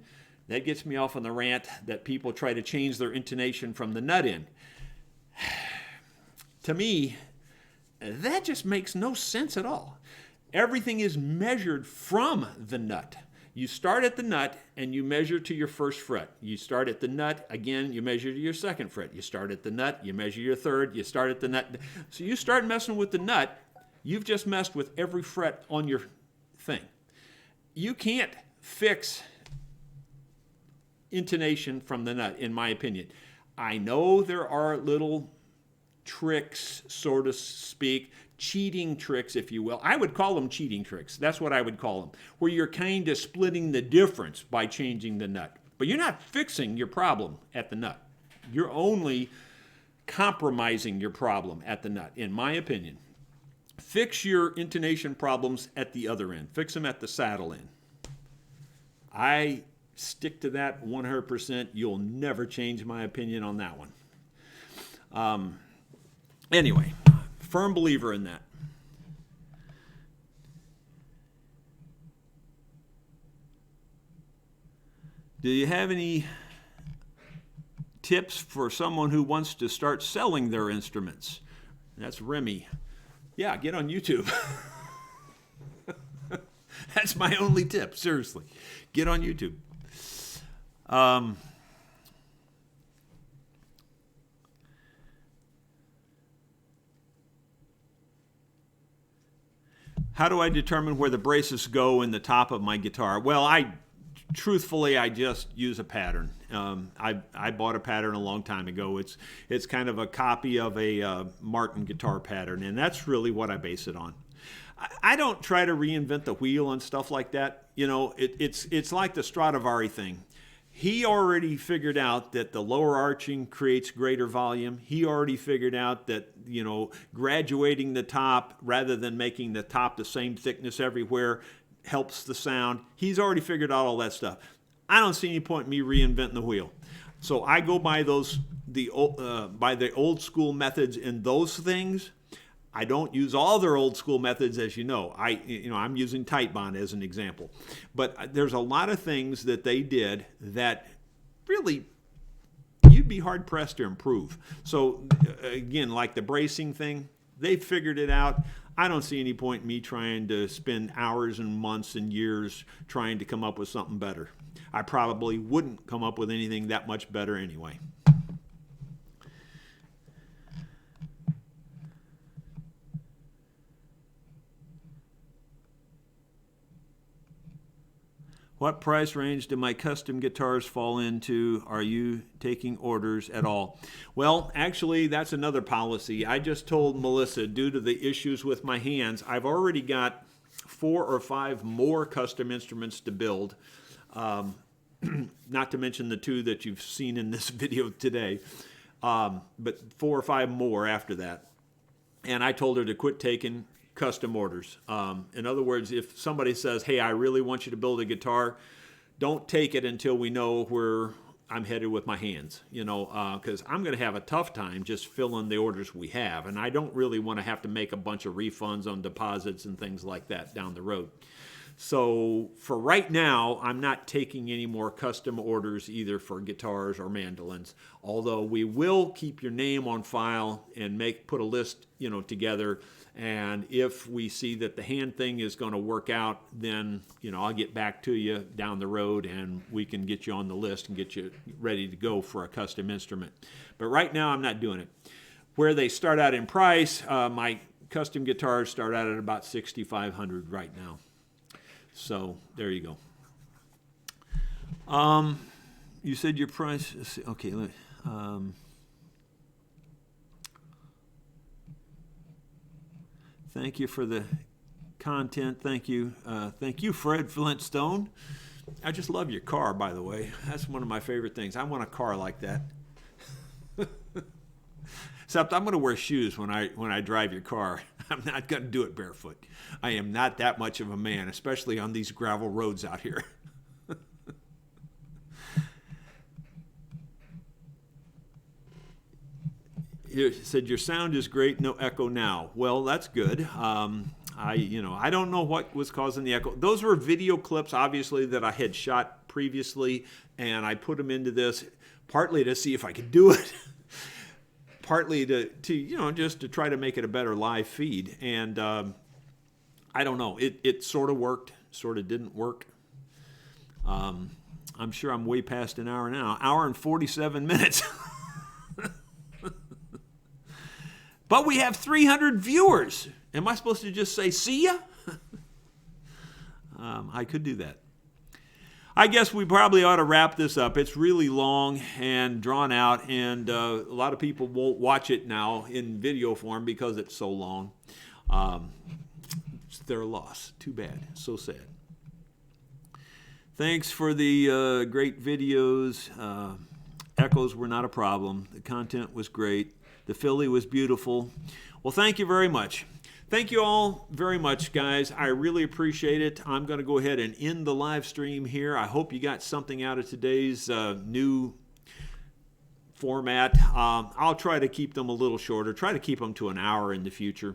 that gets me off on the rant that people try to change their intonation from the nut end. To me, that just makes no sense at all. Everything is measured from the nut. You start at the nut and you measure to your first fret. You start at the nut, again, you measure to your second fret. You start at the nut, you measure your third, you start at the nut. So you start messing with the nut, you've just messed with every fret on your thing. You can't fix intonation from the nut, in my opinion. I know there are little tricks, so to speak, cheating tricks, if you will. I would call them cheating tricks. That's what I would call them, where you're kind of splitting the difference by changing the nut. But you're not fixing your problem at the nut. You're only compromising your problem at the nut, in my opinion. Fix your intonation problems at the other end. Fix them at the saddle end. I stick to that 100%. You'll never change my opinion on that one. Anyway, firm believer in that. Do you have any tips for someone who wants to start selling their instruments? That's Remy. Yeah, get on YouTube. That's my only tip, seriously. Get on YouTube. How do I determine where the braces go in the top of my guitar? Well, truthfully, I just use a pattern. I bought a pattern a long time ago. It's kind of a copy of a Martin guitar pattern, and that's really what I base it on. I don't try to reinvent the wheel and stuff like that. You know, it's like the Stradivari thing. He already figured out that the lower arching creates greater volume. He already figured out that, you know, graduating the top rather than making the top the same thickness everywhere helps the sound. He's already figured out all that stuff. I don't see any point in me reinventing the wheel. So I go by the old school methods in those things. I don't use all their old school methods, as you know. I'm using tight bond as an example. But there's a lot of things that they did that really you'd be hard pressed to improve. So again, like the bracing thing, they figured it out. I don't see any point in me trying to spend hours and months and years trying to come up with something better. I probably wouldn't come up with anything that much better anyway. What price range do my custom guitars fall into? Are you taking orders at all? Well, actually, that's another policy. I just told Melissa, due to the issues with my hands, I've already got 4 or 5 more custom instruments to build. Not to mention the 2 that you've seen in this video today, but 4 or 5 more after that. And I told her to quit taking custom orders. In other words, if somebody says, hey, I really want you to build a guitar, don't take it until we know where I'm headed with my hands, you know, because I'm going to have a tough time just filling the orders we have. And I don't really want to have to make a bunch of refunds on deposits and things like that down the road. So for right now, I'm not taking any more custom orders either for guitars or mandolins, although we will keep your name on file and put a list, you know, together. And if we see that the hand thing is going to work out, then, you know, I'll get back to you down the road and we can get you on the list and get you ready to go for a custom instrument. But right now, I'm not doing it. Where they start out in price, my custom guitars start out at about $6,500 right now. So there you go. You said your price. Okay, let me. Thank you for the content. Thank you. Thank you, Fred Flintstone. I just love your car, by the way. That's one of my favorite things. I want a car like that. Except I'm going to wear shoes when I drive your car. I'm not going to do it barefoot. I am not that much of a man, especially on these gravel roads out here. It said your sound is great, no echo now. Well, that's good. I don't know what was causing the echo. Those were video clips, obviously, that I had shot previously, and I put them into this partly to see if I could do it, partly to just to try to make it a better live feed. And I don't know. It sort of worked, sort of didn't work. I'm sure I'm way past an hour now. Hour and 47 minutes. But we have 300 viewers. Am I supposed to just say, see ya? I could do that. I guess we probably ought to wrap this up. It's really long and drawn out, and a lot of people won't watch it now in video form because it's so long. It's their loss. Too bad. So sad. Thanks for the great videos. Echoes were not a problem. The content was great. The filly was beautiful. Well, thank you very much. Thank you all very much, guys. I really appreciate it. I'm going to go ahead and end the live stream here. I hope you got something out of today's new format. I'll try to keep them a little shorter, try to keep them to an hour in the future.